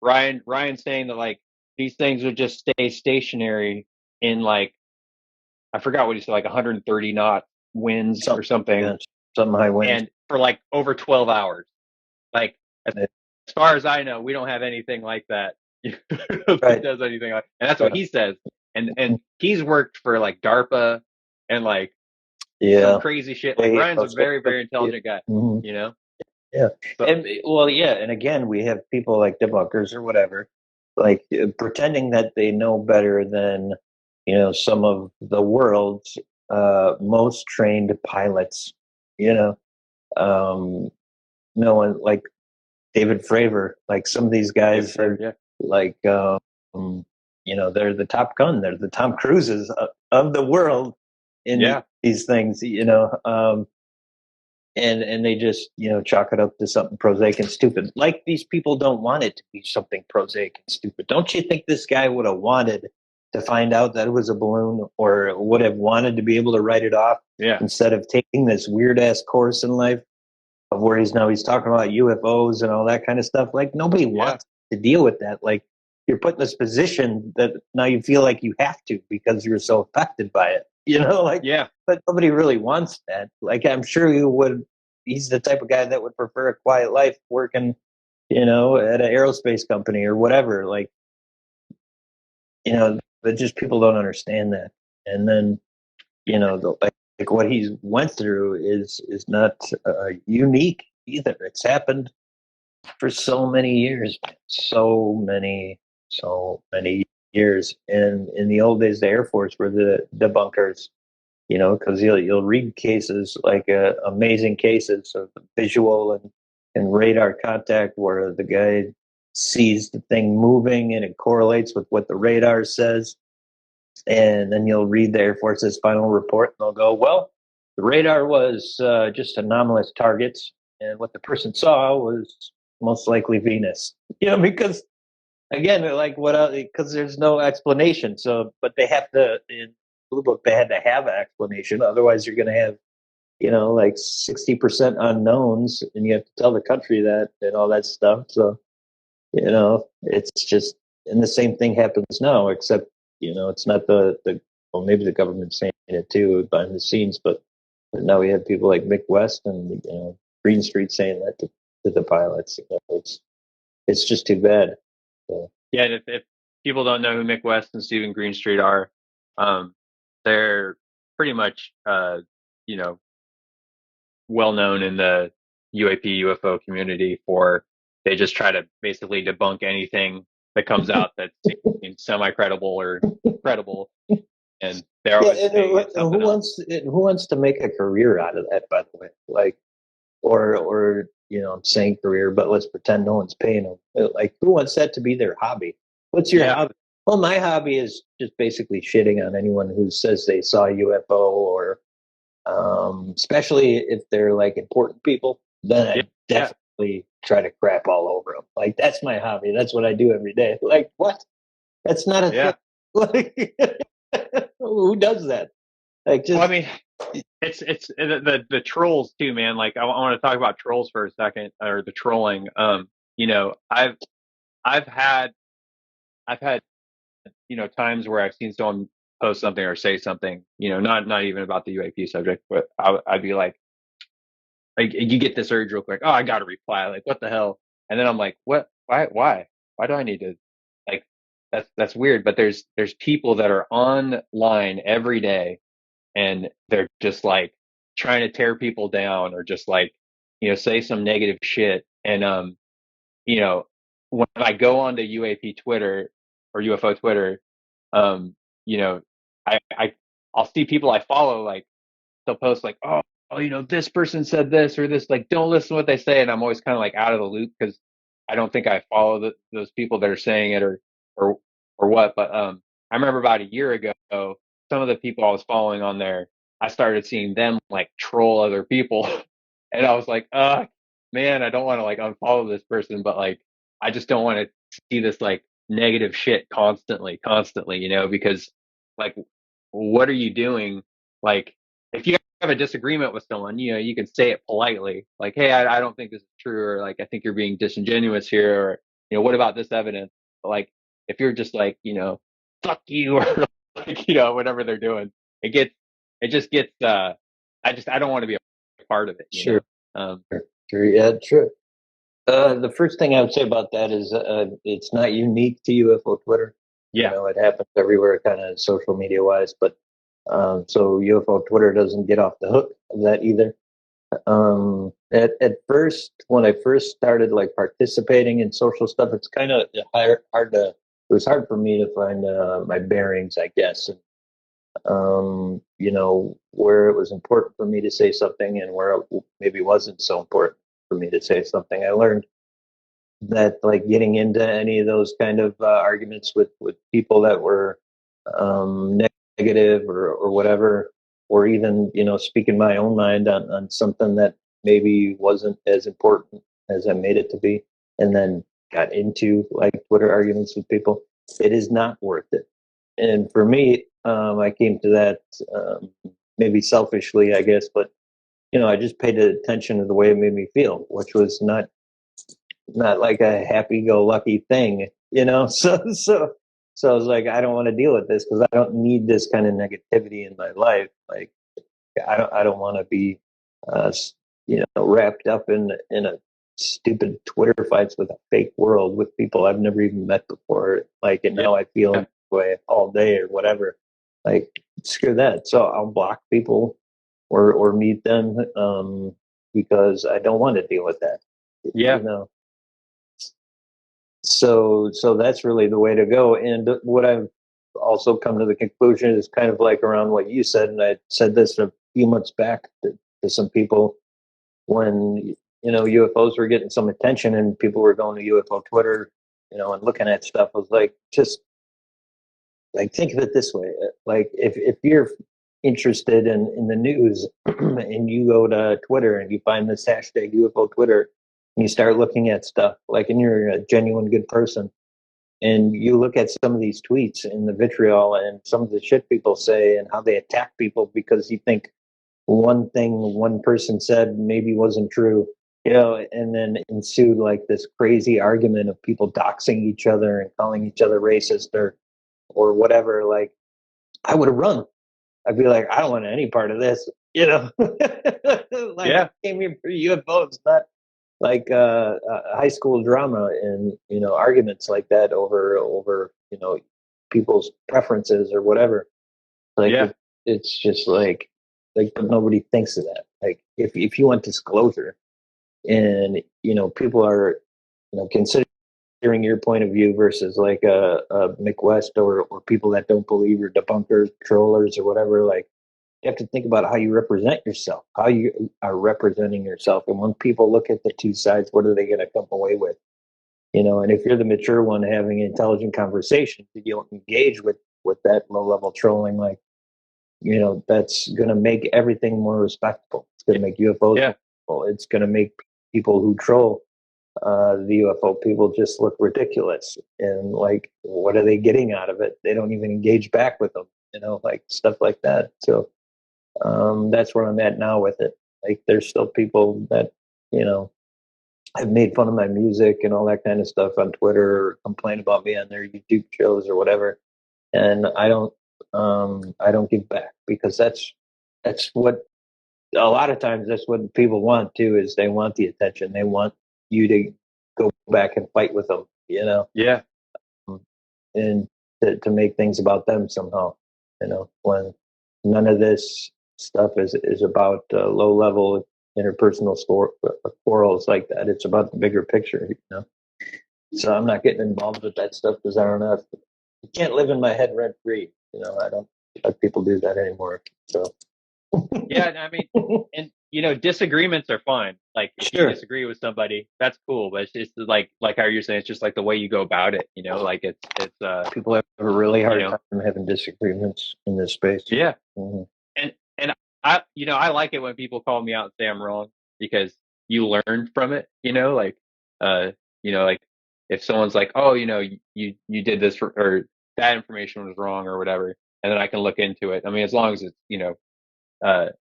Ryan's saying that like these things would just stay stationary in like, I forgot what he said, like 130 knot winds or something, Yeah, some high winds. and for like over 12 hours. Like as Yeah. far as I know, we don't have anything like that. That Right. does anything like, and that's what he says. And he's worked for like DARPA and like Yeah. some crazy shit. Like Ryan's a very, very intelligent guy, Mhm. you know? Yeah. So, And and again, we have people like debunkers or whatever, like pretending that they know better than, some of the world's most trained pilots, um, no one like David Fravor, like some of these guys are yeah. like, they're the Top Gun, they're the Tom Cruises of the world in Yeah. these things, and they just chalk it up to something prosaic and stupid. Like these people don't want it to be something prosaic and stupid. Don't you think this guy would have wanted to find out that it was a balloon, or would have wanted to be able to write it off instead of taking this weird ass course in life of where he's talking about UFOs and all that kind of stuff? Like nobody wants to deal with that. Like you're put in this position that now you feel like you have to because you're so affected by it. But nobody really wants that. Like I'm sure you would. He's the type of guy that would prefer a quiet life working, at an aerospace company or whatever. Like, but just people don't understand that. And then, like what he went through is not unique either. It's happened for so many years, so many years. And in the old days, the Air Force were the debunkers. Because you'll read cases like amazing cases of visual and radar contact where the guy sees the thing moving and it correlates with what the radar says. And then you'll read the Air Force's final report and they'll go, well, the radar was just anomalous targets. And what the person saw was most likely Venus. Because again, like what? Because there's no explanation. So, but they have to in Blue Book. They had to have an explanation. Otherwise, you're going to have, like 60% unknowns, and you have to tell the country that and all that stuff. So, it's just, and the same thing happens now, except it's not the well, maybe the government's saying it too behind the scenes, but now we have people like Mick West and Green Street saying that to the pilots. It's just too bad. So. Yeah, and if people don't know who Mick West and Stephen Greenstreet are, they're pretty much, well known in the UAP UFO community for they just try to basically debunk anything that comes out that seems semi-credible or credible, and they're always saying something else. Who wants to make a career out of that? By the way, like, or I'm saying career, but let's pretend no one's paying them. Like, who wants that to be their hobby? What's your hobby? Well, my hobby is just basically shitting on anyone who says they saw a UFO, or especially if they're like important people. Then I definitely try to crap all over them. Like that's my hobby. That's what I do every day. Like what? That's not a thing. Like who does that? Like just. Well, I mean, it's the trolls too, man. Like I want to talk about trolls for a second, or the trolling. I've had times where I've seen someone post something or say something, not even about the UAP subject, but I'd be like, you get this urge real quick. Oh, I got to reply. Like, what the hell? And then I'm like, what? Why do I need to? Like, that's weird. But there's people that are online every day, and they're just like trying to tear people down, or just like, say some negative shit. And when I go onto UAP Twitter or UFO Twitter, um, you know, I'll see people I follow, like they'll post like, oh, this person said this or this, like, don't listen to what they say. And I'm always kind of like out of the loop because I don't think I follow those people that are saying it or what. But I remember about a year ago, some of the people I was following on there, I started seeing them like troll other people. And I was like, man, I don't want to like unfollow this person, but like, I just don't want to see this like negative shit constantly, because like, what are you doing? Like, if you have a disagreement with someone, you can say it politely, like, hey, I don't think this is true, or like, I think you're being disingenuous here, or, what about this evidence? But like, if you're just like, fuck you, or like, whatever they're doing, it just gets, I don't want to be a part of it, Sure. Um, Sure. Yeah, true. The first thing I would say about that is it's not unique to UFO Twitter. yeah, It happens everywhere, kind of social media wise. But so UFO Twitter doesn't get off the hook of that either. At first, when I first started like participating in social stuff, it's kind of hard to. It was hard for me to find my bearings, I guess. Where it was important for me to say something and where it maybe wasn't so important for me to say something. I learned that like getting into any of those kind of arguments with people that were negative or whatever, or even speaking my own mind on something that maybe wasn't as important as I made it to be, and then got into like Twitter arguments with people, it is not worth it. And for me, I came to that maybe selfishly, I guess, but I just paid attention to the way it made me feel, which was not like a happy-go-lucky thing. So I was like, I don't want to deal with this because I don't need this kind of negativity in my life. Like, I don't want to be, wrapped up in a stupid Twitter fights with a fake world with people I've never even met before. Like, and yeah, now I feel this way all day or whatever. Like, screw that. So I'll block people or meet them because I don't want to deal with that. yeah, You know, so that's really the way to go. And what I've also come to the conclusion is kind of like around what you said, and I said this a few months back to some people when UFOs were getting some attention and people were going to UFO Twitter, and looking at stuff. I was like, just like think of it this way: like if you're interested in the news and you go to Twitter and you find this hashtag UFO Twitter and you start looking at stuff, like, and you're a genuine good person and you look at some of these tweets and the vitriol and some of the shit people say and how they attack people because you think one thing one person said maybe wasn't true, and then ensued like this crazy argument of people doxing each other and calling each other racist or whatever. Like, I would have run. I'd be like, I don't want any part of this, like, yeah, I came here for UFOs, not like high school drama and arguments like that over people's preferences or whatever. Like yeah, it's just but nobody thinks of that. Like if you want disclosure and people are considering your point of view versus like a McWest or people that don't believe or debunkers, trollers or whatever, like you have to think about how you represent yourself, how you are representing yourself. And when people look at the two sides, what are they going to come away with? And if you're the mature one having intelligent conversations, you don't engage with that low level trolling, like, that's going to make everything more respectable. It's going to make UFOs yeah, respectable. It's going to make people who troll the UFO people just look ridiculous. And like, what are they getting out of it? They don't even engage back with them, like stuff like that. So that's where I'm at now with it. Like, there's still people that you know have made fun of my music and all that kind of stuff on Twitter, or complain about me on their YouTube shows or whatever, and I don't give back because that's what a lot of times that's what people want too, is they want the attention, they want you to go back and fight with them, yeah, and to make things about them somehow, when none of this stuff is about low level interpersonal quarrels like that. It's about the bigger picture. So I'm not getting involved with that stuff because I don't know. You can't live in my head rent free. I don't let people do that anymore. So yeah. I mean, and disagreements are fine. Like, if you sure, disagree with somebody, that's cool. But it's just like how you're saying, it's just like the way you go about it. Like it's people have a really you hard know, time having disagreements in this space. yeah. Hmm. And I like it when people call me out and say I'm wrong, because you learn from it. Like if someone's like, oh, you did this or that information was wrong or whatever, and then I can look into it. I mean, as long as it's,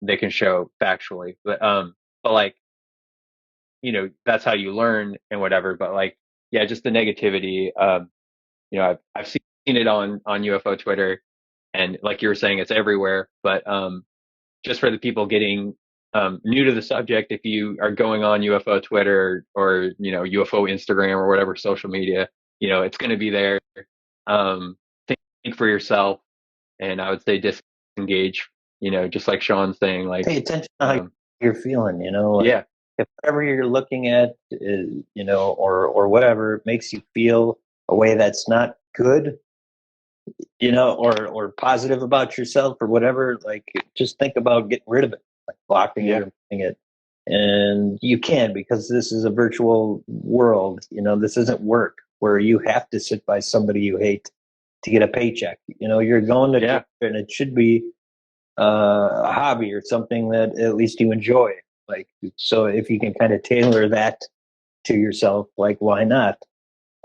they can show factually, but like, that's how you learn and whatever. But like, yeah, just the negativity. I've seen it on UFO Twitter, and like you were saying, it's everywhere. But just for the people getting new to the subject, if you are going on UFO Twitter or UFO Instagram or whatever social media, it's going to be there. Think for yourself, and I would say disengage. Just like Sean's saying, like Pay attention to how you're feeling. Like, yeah, if whatever you're looking at, or whatever makes you feel a way that's not good, or positive about yourself or whatever, like just think about getting rid of it, like blocking it or moving it. And you can, because this is a virtual world. This isn't work where you have to sit by somebody you hate to get a paycheck. You're going to do it, and it should be a hobby or something that at least you enjoy. Like, so if you can kind of tailor that to yourself, like, why not?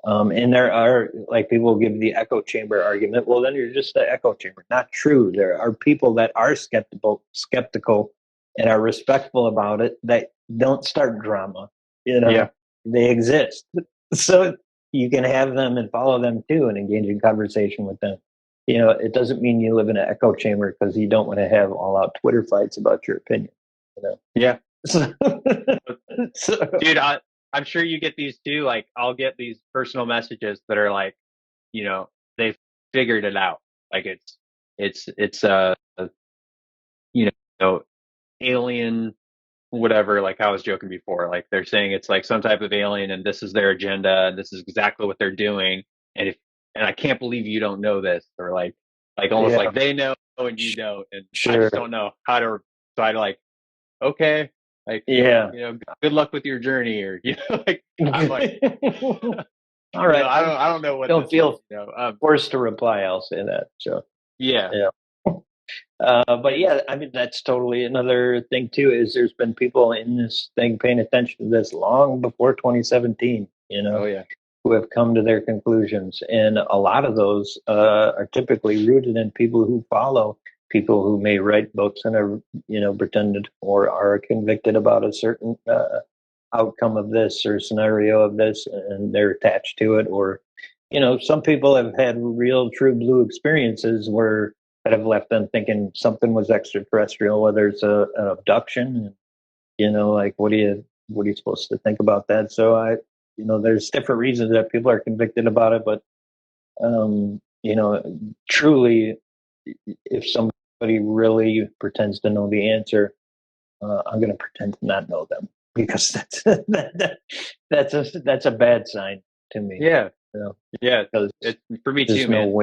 And there are, like, people give the echo chamber argument. Well, then you're just the echo chamber. Not true. There are people that are skeptical and are respectful about it that don't start drama. They exist. So you can have them and follow them too and engage in conversation with them. It doesn't mean you live in an echo chamber because you don't want to have all out Twitter fights about your opinion. Yeah. So, Dude, I'm sure you get these too. Like, I'll get these personal messages that are like, they've figured it out. Like it's alien, whatever. Like I was joking before, like they're saying it's like some type of alien and this is their agenda and this is exactly what they're doing. And I can't believe you don't know this, or like almost like they know and you don't. And I just don't know how to, so I like, okay. Like, good luck with your journey, or like I'm like, all right, I don't know what. Don't feel forced to reply. I'll say that. So yeah. But yeah, I mean that's totally another thing too. Is there's been people in this thing paying attention to this long before 2017. Who have come to their conclusions, and a lot of those are typically rooted in people who follow people who may write books and are pretended or are convicted about a certain outcome of this or scenario of this, and they're attached to it. Or some people have had real true blue experiences that have left them thinking something was extraterrestrial, whether it's an abduction. Like what are you supposed to think about that? So there's different reasons that people are convicted about it, but truly, if somebody really pretends to know the answer, I'm going to pretend to not know them, because that's a bad sign to me. Yeah. Yeah, because it's for me there's too, man. no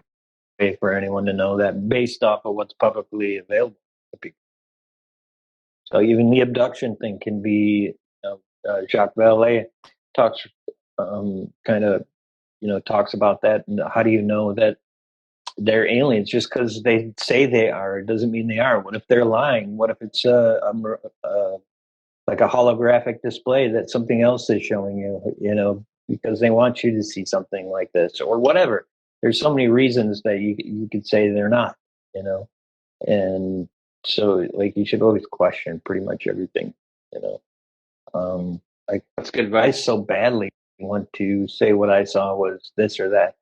way for anyone to know that based off of what's publicly available to people. So even the abduction thing can be, Jacques Vallée talks talks about that. And how do you know that they're aliens? Just because they say they are, it doesn't mean they are. What if they're lying? What if it's like a holographic display that something else is showing you, because they want you to see something like this or whatever. There's so many reasons that you could say they're not, and so like you should always question pretty much everything, like that's good advice. I so badly want to say what I saw was this or that,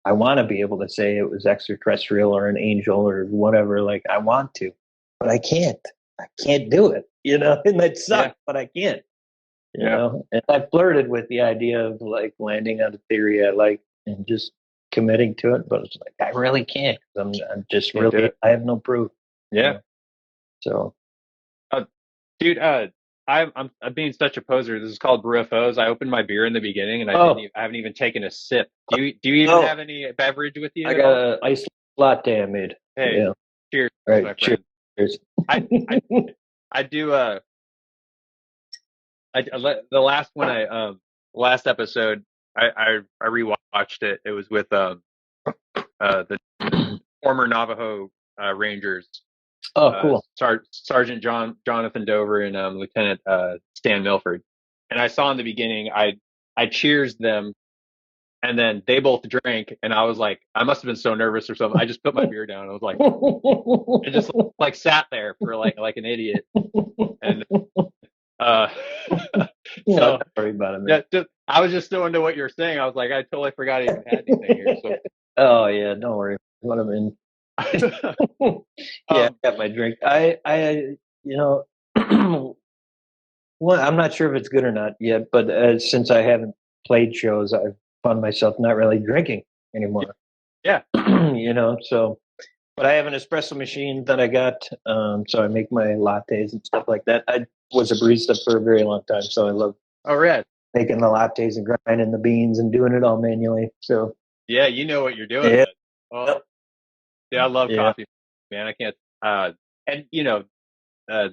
I want to be able to say it was extraterrestrial or an angel or whatever. Like I want to, but I can't do it, and that sucks, but I can't, and I flirted with the idea of like landing on a theory I like and just committing to it, but it's like, I really can't. I'm just really, I have no proof. Yeah. So, dude, I'm being such a poser. This is called BrewFOs. I opened my beer in the beginning, and I haven't even taken a sip. Do you even have any beverage with you? I got an iced latte I made. Hey, cheers, right, my friend. Cheers. I do. The last one last episode, I rewatched it. It was with the former Navajo Rangers. Oh, cool. Sergeant Jonathan Dover and Lieutenant Stan Milford. And I saw in the beginning, I cheers them And then they both drank, and I was like, I must have been so nervous or something. I just put my beer down. I was like, I just like sat there for like an idiot. And uh, Yeah, so don't worry about it, man. I was just so into what you were saying. I was like, I totally forgot I even had anything here. Oh yeah, don't worry. What I mean. So, Yeah, I got my drink. You know, well, I'm not sure if it's good or not yet, but since I haven't played shows, I've found myself not really drinking anymore. yeah. You know, so but I have an espresso machine that I got, so I make my lattes and stuff like that. I was a barista for a very long time, so I love Oh, yeah. making the lattes and grinding the beans and doing it all manually. So Yeah, you know what you're doing. yeah, Oh, yeah, I love yeah, coffee, man. I can't. And uh,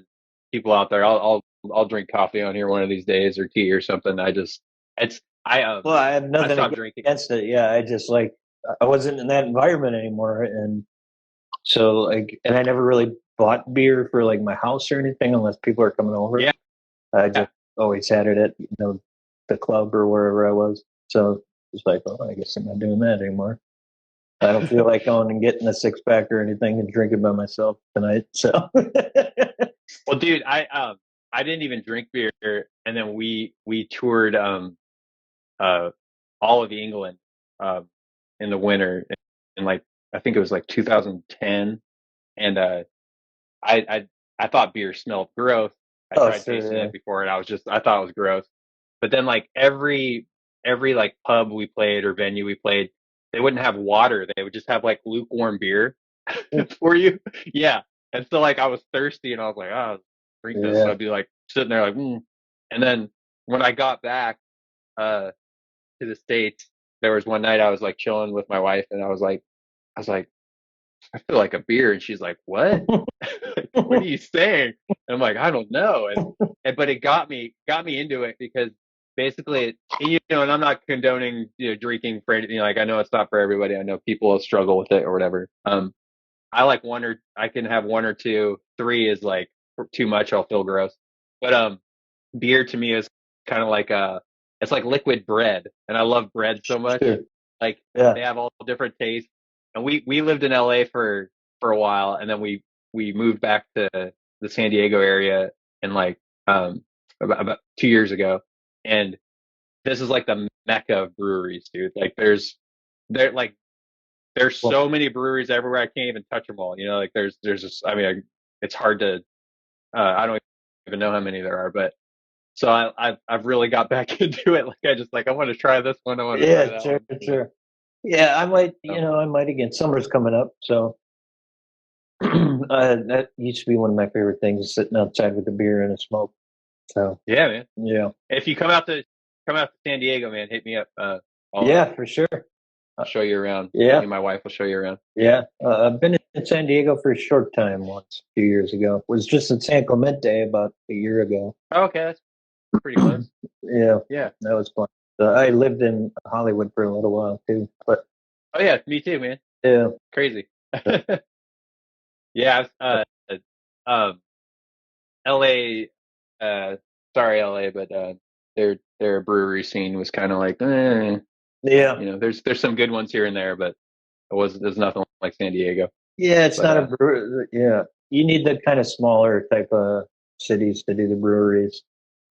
people out there, I'll drink coffee on here one of these days or tea or something. well, I have I nothing stopped drinking. against it. Yeah, I just like I wasn't in that environment anymore, and so like, and I never really bought beer for like my house or anything unless people are coming over. Yeah, I just always had it at the club or wherever I was. So it's like, oh, I guess I'm not doing that anymore. I don't feel like going and getting a 6-pack or anything and drinking by myself tonight. So well, dude, I didn't even drink beer, and then we toured all of England in the winter, in like I think it was like 2010, and I I thought beer smelled gross. I oh, tried sure, tasting yeah. it before, and I thought it was gross. But then like every like pub we played or venue we played, they wouldn't have water. They would just have like lukewarm beer for you. Yeah. And so like I was thirsty, and I was like, oh, drink this. So Yeah. I'd be like sitting there like, And then when I got back uh to the States, there was one night I was like chilling with my wife, and I was like, I feel like a beer. And she's like, what? What are you saying? And I'm like, I don't know. But it got me into it, because basically, and I'm not condoning, drinking for anything. Like, I know it's not for everybody. I know people struggle with it or whatever. I like I can have one or two. Three is like too much. I'll feel gross. But beer to me is kind of like it's like liquid bread, and I love bread so much. Sure. Like, Yeah. they have all different tastes. And we lived in LA for a while, and then we moved back to the San Diego area in like about 2 years ago. And this is like the mecca of breweries, dude. Like, there's Well, so many breweries everywhere. I can't even touch them all. Like there's just, I mean, it's hard to I don't even know how many there are. But so I've really got back into it. Like, I want to try this one. I want to try yeah, that sure, one. sure. Yeah, I might, So, I might again. Summer's coming up, so that used to be one of my favorite things, sitting outside with a beer and a smoke. So yeah, man. yeah, If you come out to San Diego, man, hit me up. yeah, for sure. I'll show you around. Yeah, Me and my wife will show you around. yeah. I've been in San Diego for a short time once, a few years ago. Was just in San Clemente about a year ago. Oh, okay, that's pretty close. Yeah, Yeah. that was fun. I lived in Hollywood for a little while too, but Oh yeah, me too, man. yeah, Crazy. Yeah. Um, LA. Sorry, LA, but their brewery scene was kind of like, yeah, there's some good ones here and there, but there's nothing like San Diego. yeah. It's But not a brew. Yeah, you need the kind of smaller type of cities to do the breweries.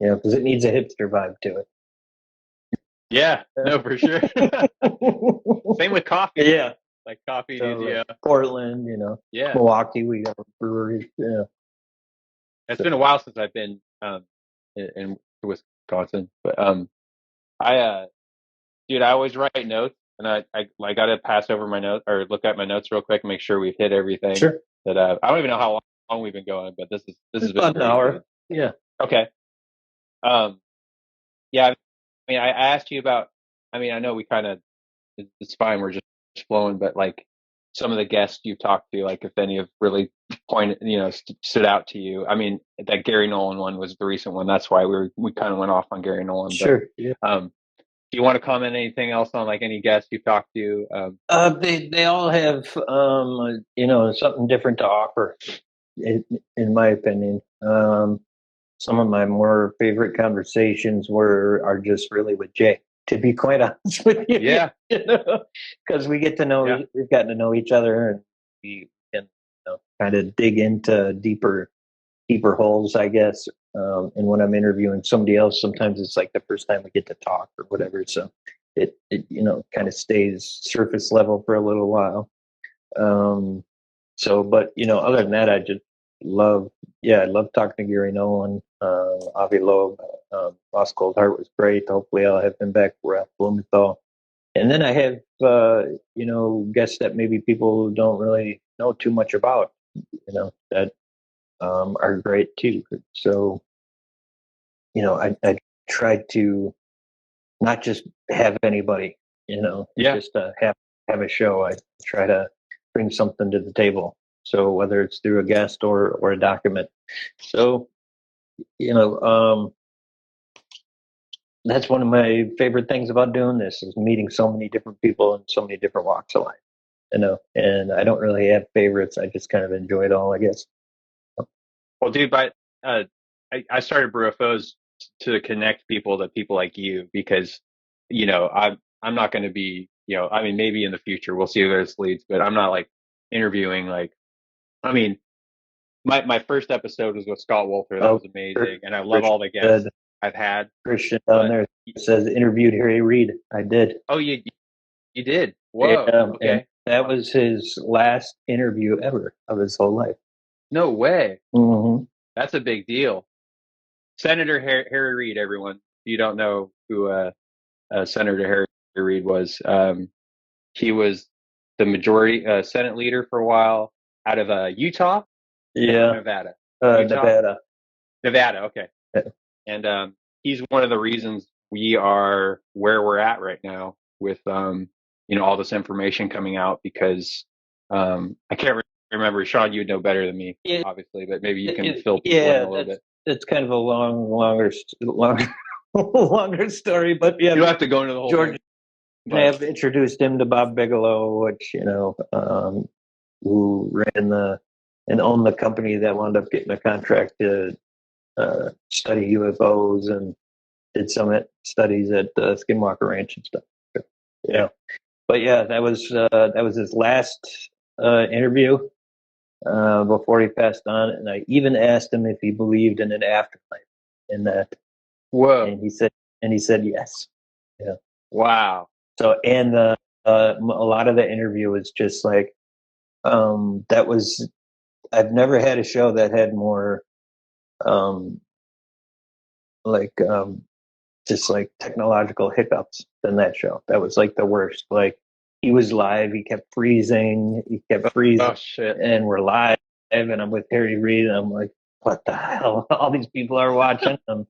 Because it needs a hipster vibe to it. yeah, no, for sure. Same with coffee. Yeah. Like coffee So, needs, yeah. Portland, Yeah. Milwaukee, we got a brewery. Yeah. It's been a while since I've been in Wisconsin, but dude, I always write notes, and I got to pass over my notes or look at my notes real quick and make sure we've hit everything. Sure. That I don't even know how long we've been going, but this has been About an great, hour. dude. Yeah. Okay. Yeah. I mean, I asked you about. I mean, I know we kind of it's fine. We're just flowing, but like some of the guests you've talked to, like if any have really stood out to you. I mean, that Gary Nolan one was the recent one. That's why we kind of went off on Gary Nolan. Sure. Yeah. Do you want to comment anything else on like any guests you've talked to? They all have something different to offer, in my opinion. Some of my more favorite conversations are just really with Jay. to be quite honest with you. Yeah. Because we get to know, Yeah. we've gotten to know each other, and we can kind of dig into deeper holes, I guess. And when I'm interviewing somebody else, sometimes it's like the first time we get to talk or whatever. So it kind of stays surface level for a little while. But other than that, I just I love talking to Gary Nolan, Avi Loeb, Lost Cold Heart was great. Hopefully I'll have him back for Ralph Blumenthal. And then I have, guests that maybe people don't really know too much about, that are great too. So, I tried to not just have anybody, just have a show. I try to bring something to the table. So whether it's through a guest or a document. So, that's one of my favorite things about doing this is meeting so many different people in so many different walks of life, and I don't really have favorites. I just kind of enjoy it all, I guess. Well, dude, but I started BrewFOs to connect people to people like you because, I'm not going to be, I mean, maybe in the future we'll see where this leads, but I'm not like interviewing my first episode was with Scott Wolter. That was amazing, and I love all the guests I've had. Christian down there says interviewed Harry Reid. I did. Oh, you did? Whoa. Okay. That was his last interview ever of his whole life. No way. Mm-hmm. That's a big deal. Senator Harry Reid, everyone. If you don't know who Senator Harry Reid was, he was the majority Senate leader for a while out of Utah. Nevada. Nevada. Okay. Yeah. And he's one of the reasons we are where we're at right now with all this information coming out because I can't remember. Sean, you would know better than me, obviously, but maybe you can fill people in a little bit. It's kind of a longer story, but yeah, you have to go into the whole George. thing. I have introduced him to Bob Bigelow, which who ran and owned the company that wound up getting a contract to study UFOs and did some studies at Skinwalker Ranch and stuff. Yeah, but yeah, that was his last interview before he passed on, and I even asked him if he believed in an afterlife. In that, whoa, and he said yes. Yeah. Wow. So and a lot of the interview was just like that was. I've never had a show that had more just like technological hiccups than that show. That was like the worst. Like he was live, he kept freezing. Oh shit. And we're live and I'm with Harry Reid and I'm like, what the hell? All these people are watching. I'm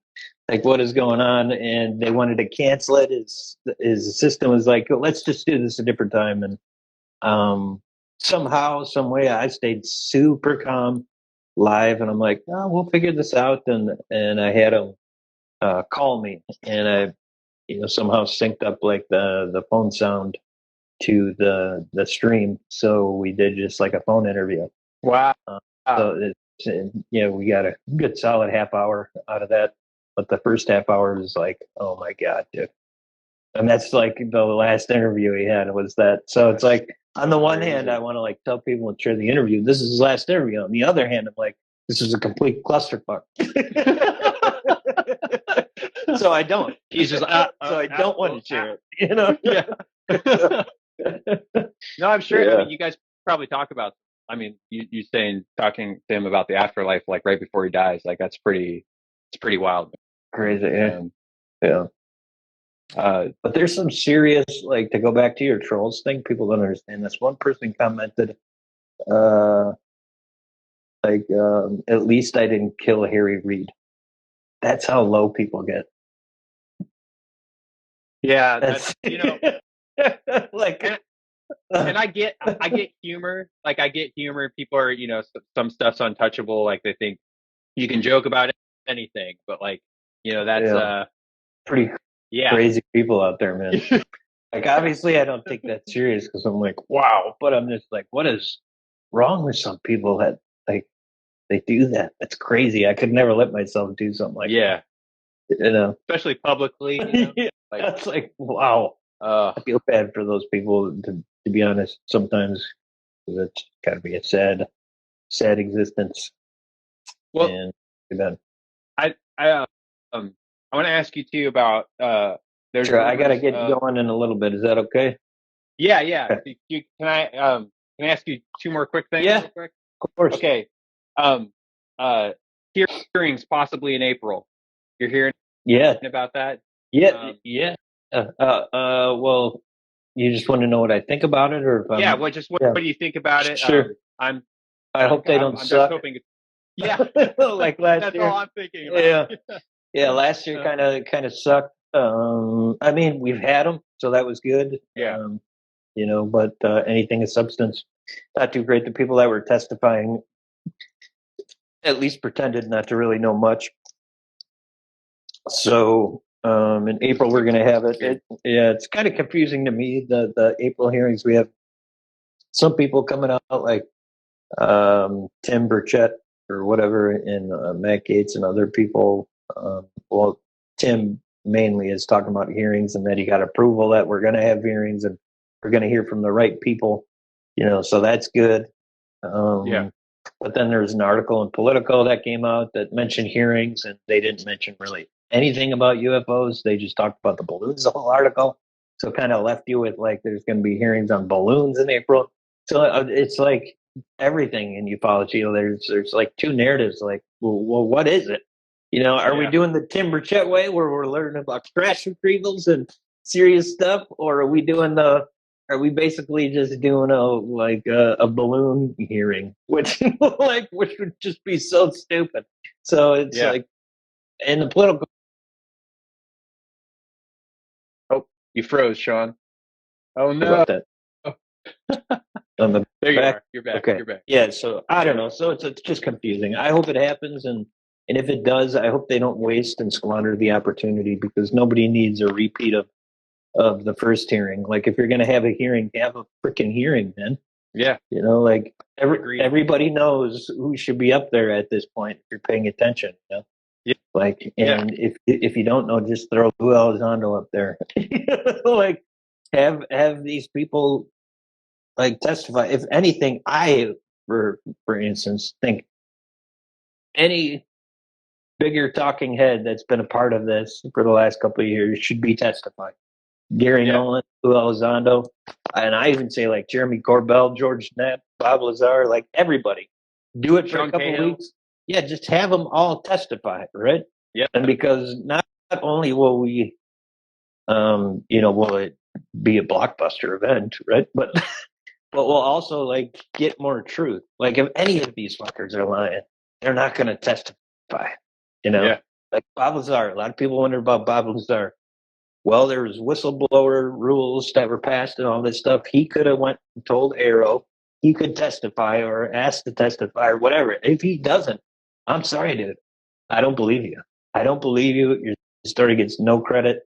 like, what is going on? And they wanted to cancel it. His system was like, let's just do this a different time. And somehow, some way, I stayed super calm live, and I'm like, oh, we'll figure this out. And I had him call me, and I, somehow synced up like the phone sound to the stream, so we did just like a phone interview. Wow. So we got a good solid half hour out of that, but the first half hour was like, oh my god, dude. And that's like the last interview he had was that. So it's like, on the one hand, I want to like tell people and share the interview. This is his last interview. On the other hand, I'm like, this is a complete clusterfuck. So I don't. He's just so I don't want to share it. Yeah. No, I'm sure. Yeah. I mean, you guys probably talk about. I mean, you talking to him about the afterlife, like right before he dies. Like that's pretty. It's pretty wild. Crazy. Yeah. But there's some serious, like, to go back to your trolls thing, people don't understand this. One person commented, at least I didn't kill Harry Reid. That's how low people get. Yeah, that's like, and I get humor. Like, I get humor. People are, some stuff's untouchable. Like, they think you can joke about anything, but like, that's pretty. Yeah. Crazy people out there, man. Like, obviously, I don't take that serious because I'm like, wow. But I'm just like, what is wrong with some people that like they do that? That's crazy. I could never let myself do something like that. You know, especially publicly. You know? Like, that's like, wow. I feel bad for those people, to be honest, sometimes. It's got to be a sad, sad existence. well, And too bad. I want to ask you too about there's Sure, I got to rumors get of going in a little bit. Is that okay? yeah. Okay. Can I ask you two more quick things Yeah, real quick? of course. Okay. Um, uh, hearings possibly in April. You're hearing Yeah, about that? yeah. Well, you just want to know what I think about it, or if Yeah. I'm. What Yeah, do you think about it? sure. I'm I hope they don't I'm just suck. hoping. Yeah. Like last That's year. all I'm thinking about. Yeah, yeah. Last year kind of sucked. I mean, we've had them, so that was good. Yeah. But anything of substance, not too great. The people that were testifying at least pretended not to really know much. So in April we're going to have it. Yeah, it's kind of confusing to me. The April hearings, we have some people coming out like Tim Burchett or whatever, and Matt Gaetz and other people. Well, Tim mainly is talking about hearings, and that he got approval that we're going to have hearings, and we're going to hear from the right people. So that's good. Yeah. But then there's an article in Politico that came out that mentioned hearings, and they didn't mention really anything about UFOs. They just talked about the balloons, the whole article. So kind of left you with like there's going to be hearings on balloons in April. So it's like everything in ufology. There's like two narratives. Like, well, what is it? Are we doing the Tim Burchett way where we're learning about crash retrievals and serious stuff, or are we doing are we basically just doing a balloon hearing, which would just be so stupid? So it's like, and the political. Oh, you froze, Sean. Oh no. About that. On the There you back? are. You're back. Okay. You're back. Yeah. So I don't know. So it's just confusing. I hope it happens, and if it does, I hope they don't waste and squander the opportunity, because nobody needs a repeat of the first hearing. Like, if you're going to have a hearing, have a freaking hearing, man. Yeah. Like Agreed. everybody knows who should be up there at this point if you're paying attention. Yeah. Like, and if you don't know, just throw Lou Elizondo up there. Like, have these people like testify. If anything, for instance, think any bigger talking head that's been a part of this for the last couple of years should be testifying. Gary Nolan, Lou Elizondo, and I even say like Jeremy Corbell, George Knapp, Bob Lazar, like everybody. Do it for Sean a couple Cahill. weeks. Yeah, just have them all testify, right? Yeah. And because not only will we, will it be a blockbuster event, right? But we'll also like get more truth. Like, if any of these fuckers are lying, they're not going to testify. Like Bob Lazar. A lot of people wonder about Bob Lazar. Well, there was whistleblower rules that were passed and all this stuff. He could have went and told Arrow he could testify or asked to testify or whatever. If he doesn't, I'm sorry, dude. I don't believe you. I don't believe you. Your story gets no credit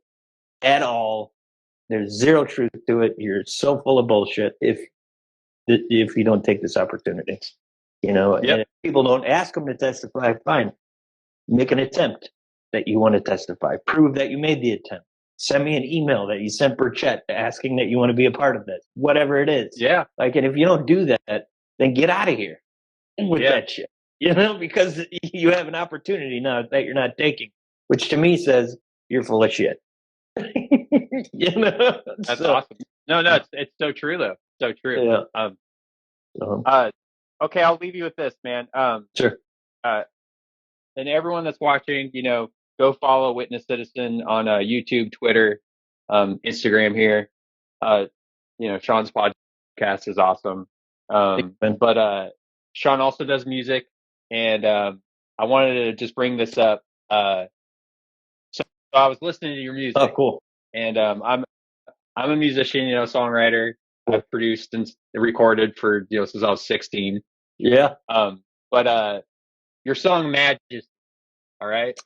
at all. There's zero truth to it. You're so full of bullshit if you don't take this opportunity. And if people don't ask him to testify, fine. Make an attempt that you want to testify. Prove that you made the attempt. Send me an email that you sent Burchett asking that you want to be a part of this, whatever it is. Yeah. Like, and if you don't do that, then get out of here with that shit. Because you have an opportunity now that you're not taking, which to me says you're full of shit. That's awesome. No, it's so true though. So true. Yeah. Okay, I'll leave you with this, man. Sure. And everyone that's watching, go follow Witness Citizen on YouTube, Twitter, Instagram here. Sean's podcast is awesome. But Sean also does music, and I wanted to just bring this up. So I was listening to your music. Oh, cool. And I'm a musician, songwriter. I've produced and recorded for since I was 16. Yeah. But your song Majesty, all right.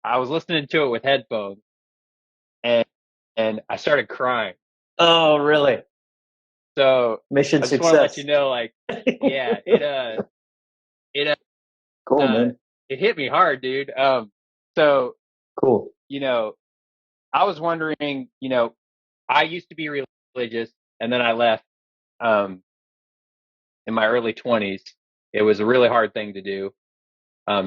I was listening to it with headphones, and I started crying. Oh, really? So mission I just success. want to let you know, like, yeah, it cool, man. It hit me hard, dude. So Cool. you know, I was wondering, I used to be religious, and then I left um, in my early 20s. It was a really hard thing to do,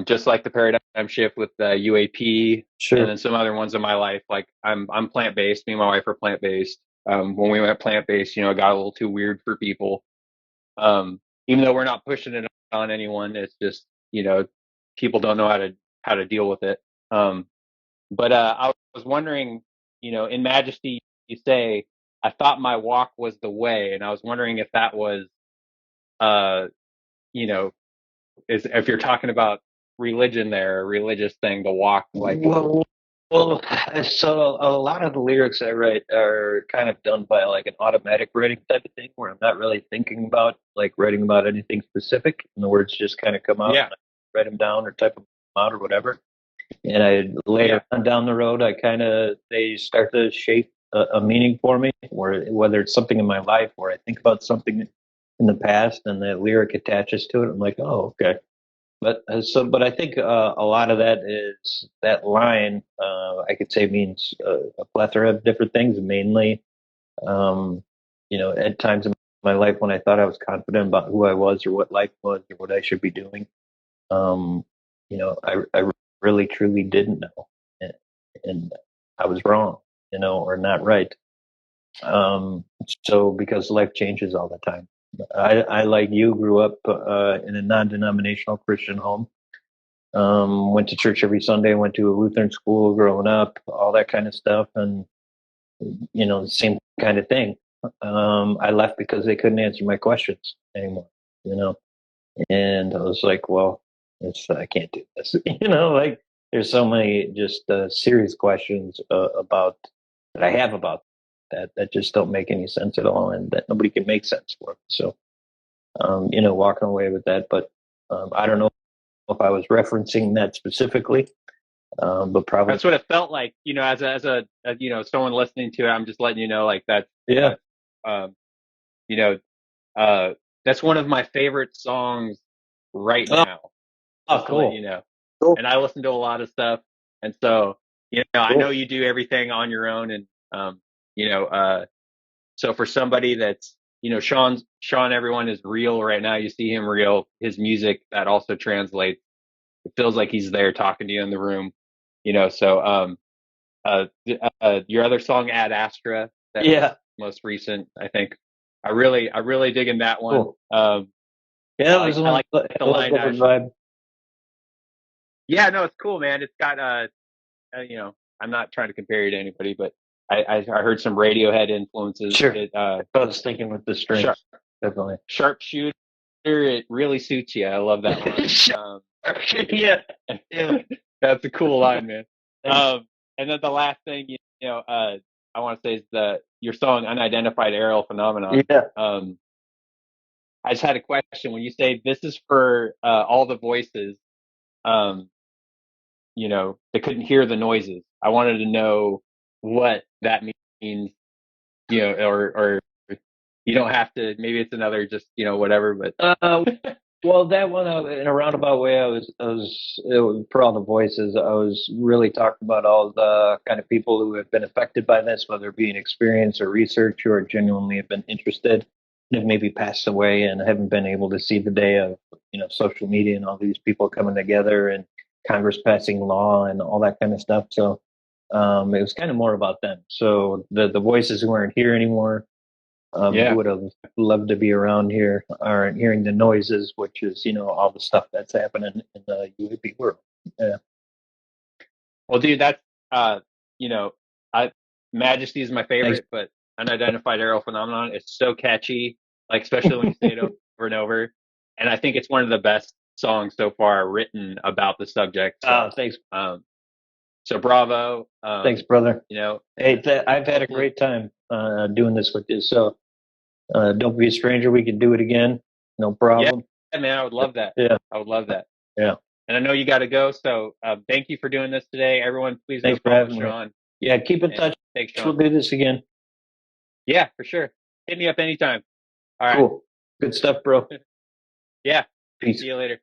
just like the paradigm shift with the UAP, Sure. and then some other ones in my life. Like I'm plant based. Me and my wife are plant based. When we went plant based, it got a little too weird for people. Even though we're not pushing it on anyone, it's just people don't know how to deal with it. But I was wondering, in Majesty, you say, "I thought my walk was the way," and I was wondering if that was, uh, you know, if you're talking about religion there, a religious thing, the walk, like, Well, so a lot of the lyrics I write are kind of done by like an automatic writing type of thing, where I'm not really thinking about like writing about anything specific, and the words just kind of come out. yeah, And I write them down or type them out or whatever. And I later on down the road, they start to shape a meaning for me, whether it's something in my life or I think about something in the past, and the lyric attaches to it. I'm like, oh, okay. But I think a lot of that is that line. I could say means a plethora of different things. Mainly, um, at times in my life when I thought I was confident about who I was or what life was or what I should be doing, um, I really truly didn't know, and I was wrong, or not right. Um, so because life changes all the time. I like you grew up in a non-denominational Christian home. Went to church every Sunday, went to a Lutheran school growing up, all that kind of stuff. And, the same kind of thing. I left because they couldn't answer my questions anymore, you know, and I was like, well, I can't do this, like there's so many just serious questions about that I have about that just don't make any sense at all and that nobody can make sense for. So, walking away with that, but I don't know if I was referencing that specifically, but probably. that's what it felt like. Someone listening to it, I'm just letting you know, like that. Yeah. Um, you know, that's one of my favorite songs right now. Oh, Just to cool. let you know. Cool. And I listen to a lot of stuff, and so I Cool. know you do everything on your own, and so for somebody that's Sean, everyone is real right now. You see him real. His music that also translates. It feels like he's there talking to you in the room. So your other song, Ad Astra, that was most recent, I think. I really digging that one. Cool. Yeah, I like the line. Vibe. Yeah, no, it's cool, man. It's got I'm not trying to compare you to anybody, but I heard some Radiohead influences. Sure. I was thinking with the strings, definitely. Sharpshooter, it really suits you. I love that line. Yeah. That's a cool line, man. And then the last thing, I want to say is your song "Unidentified Aerial Phenomena." Yeah. I just had a question. When you say this is for all the voices, they couldn't hear the noises. I wanted to know what that means, or you don't have to. Maybe it's another just whatever. But well, that one in a roundabout way, I was for all the voices. I was really talking about all the kind of people who have been affected by this, whether it be an experience or research, or genuinely have been interested and have maybe passed away and haven't been able to see the day of social media and all these people coming together and Congress passing law and all that kind of stuff. So it was kind of more about them. So the voices who aren't here anymore, who would have loved to be around here, aren't hearing the noises, which is all the stuff that's happening in the UAP world. Yeah. Well, dude, that's Majesty is my favorite, but Unidentified Aerial Phenomenon is so catchy, like especially when you say it over and over. And I think it's one of the best songs so far written about the subject. So, thanks. So bravo. Thanks, brother. Hey, I've had a great time doing this with you. So don't be a stranger. We can do it again. No problem. Yeah, man, I would love that. Yeah, I would love that. Yeah. And I know you got to go. So thank you for doing this today. Everyone, please thanks go for follow having Sean. Me. Yeah, keep in touch. Thanks, Sean. We'll do this again. Yeah, for sure. Hit me up anytime. All right. Cool. Good stuff, bro. Yeah. Peace. See you later.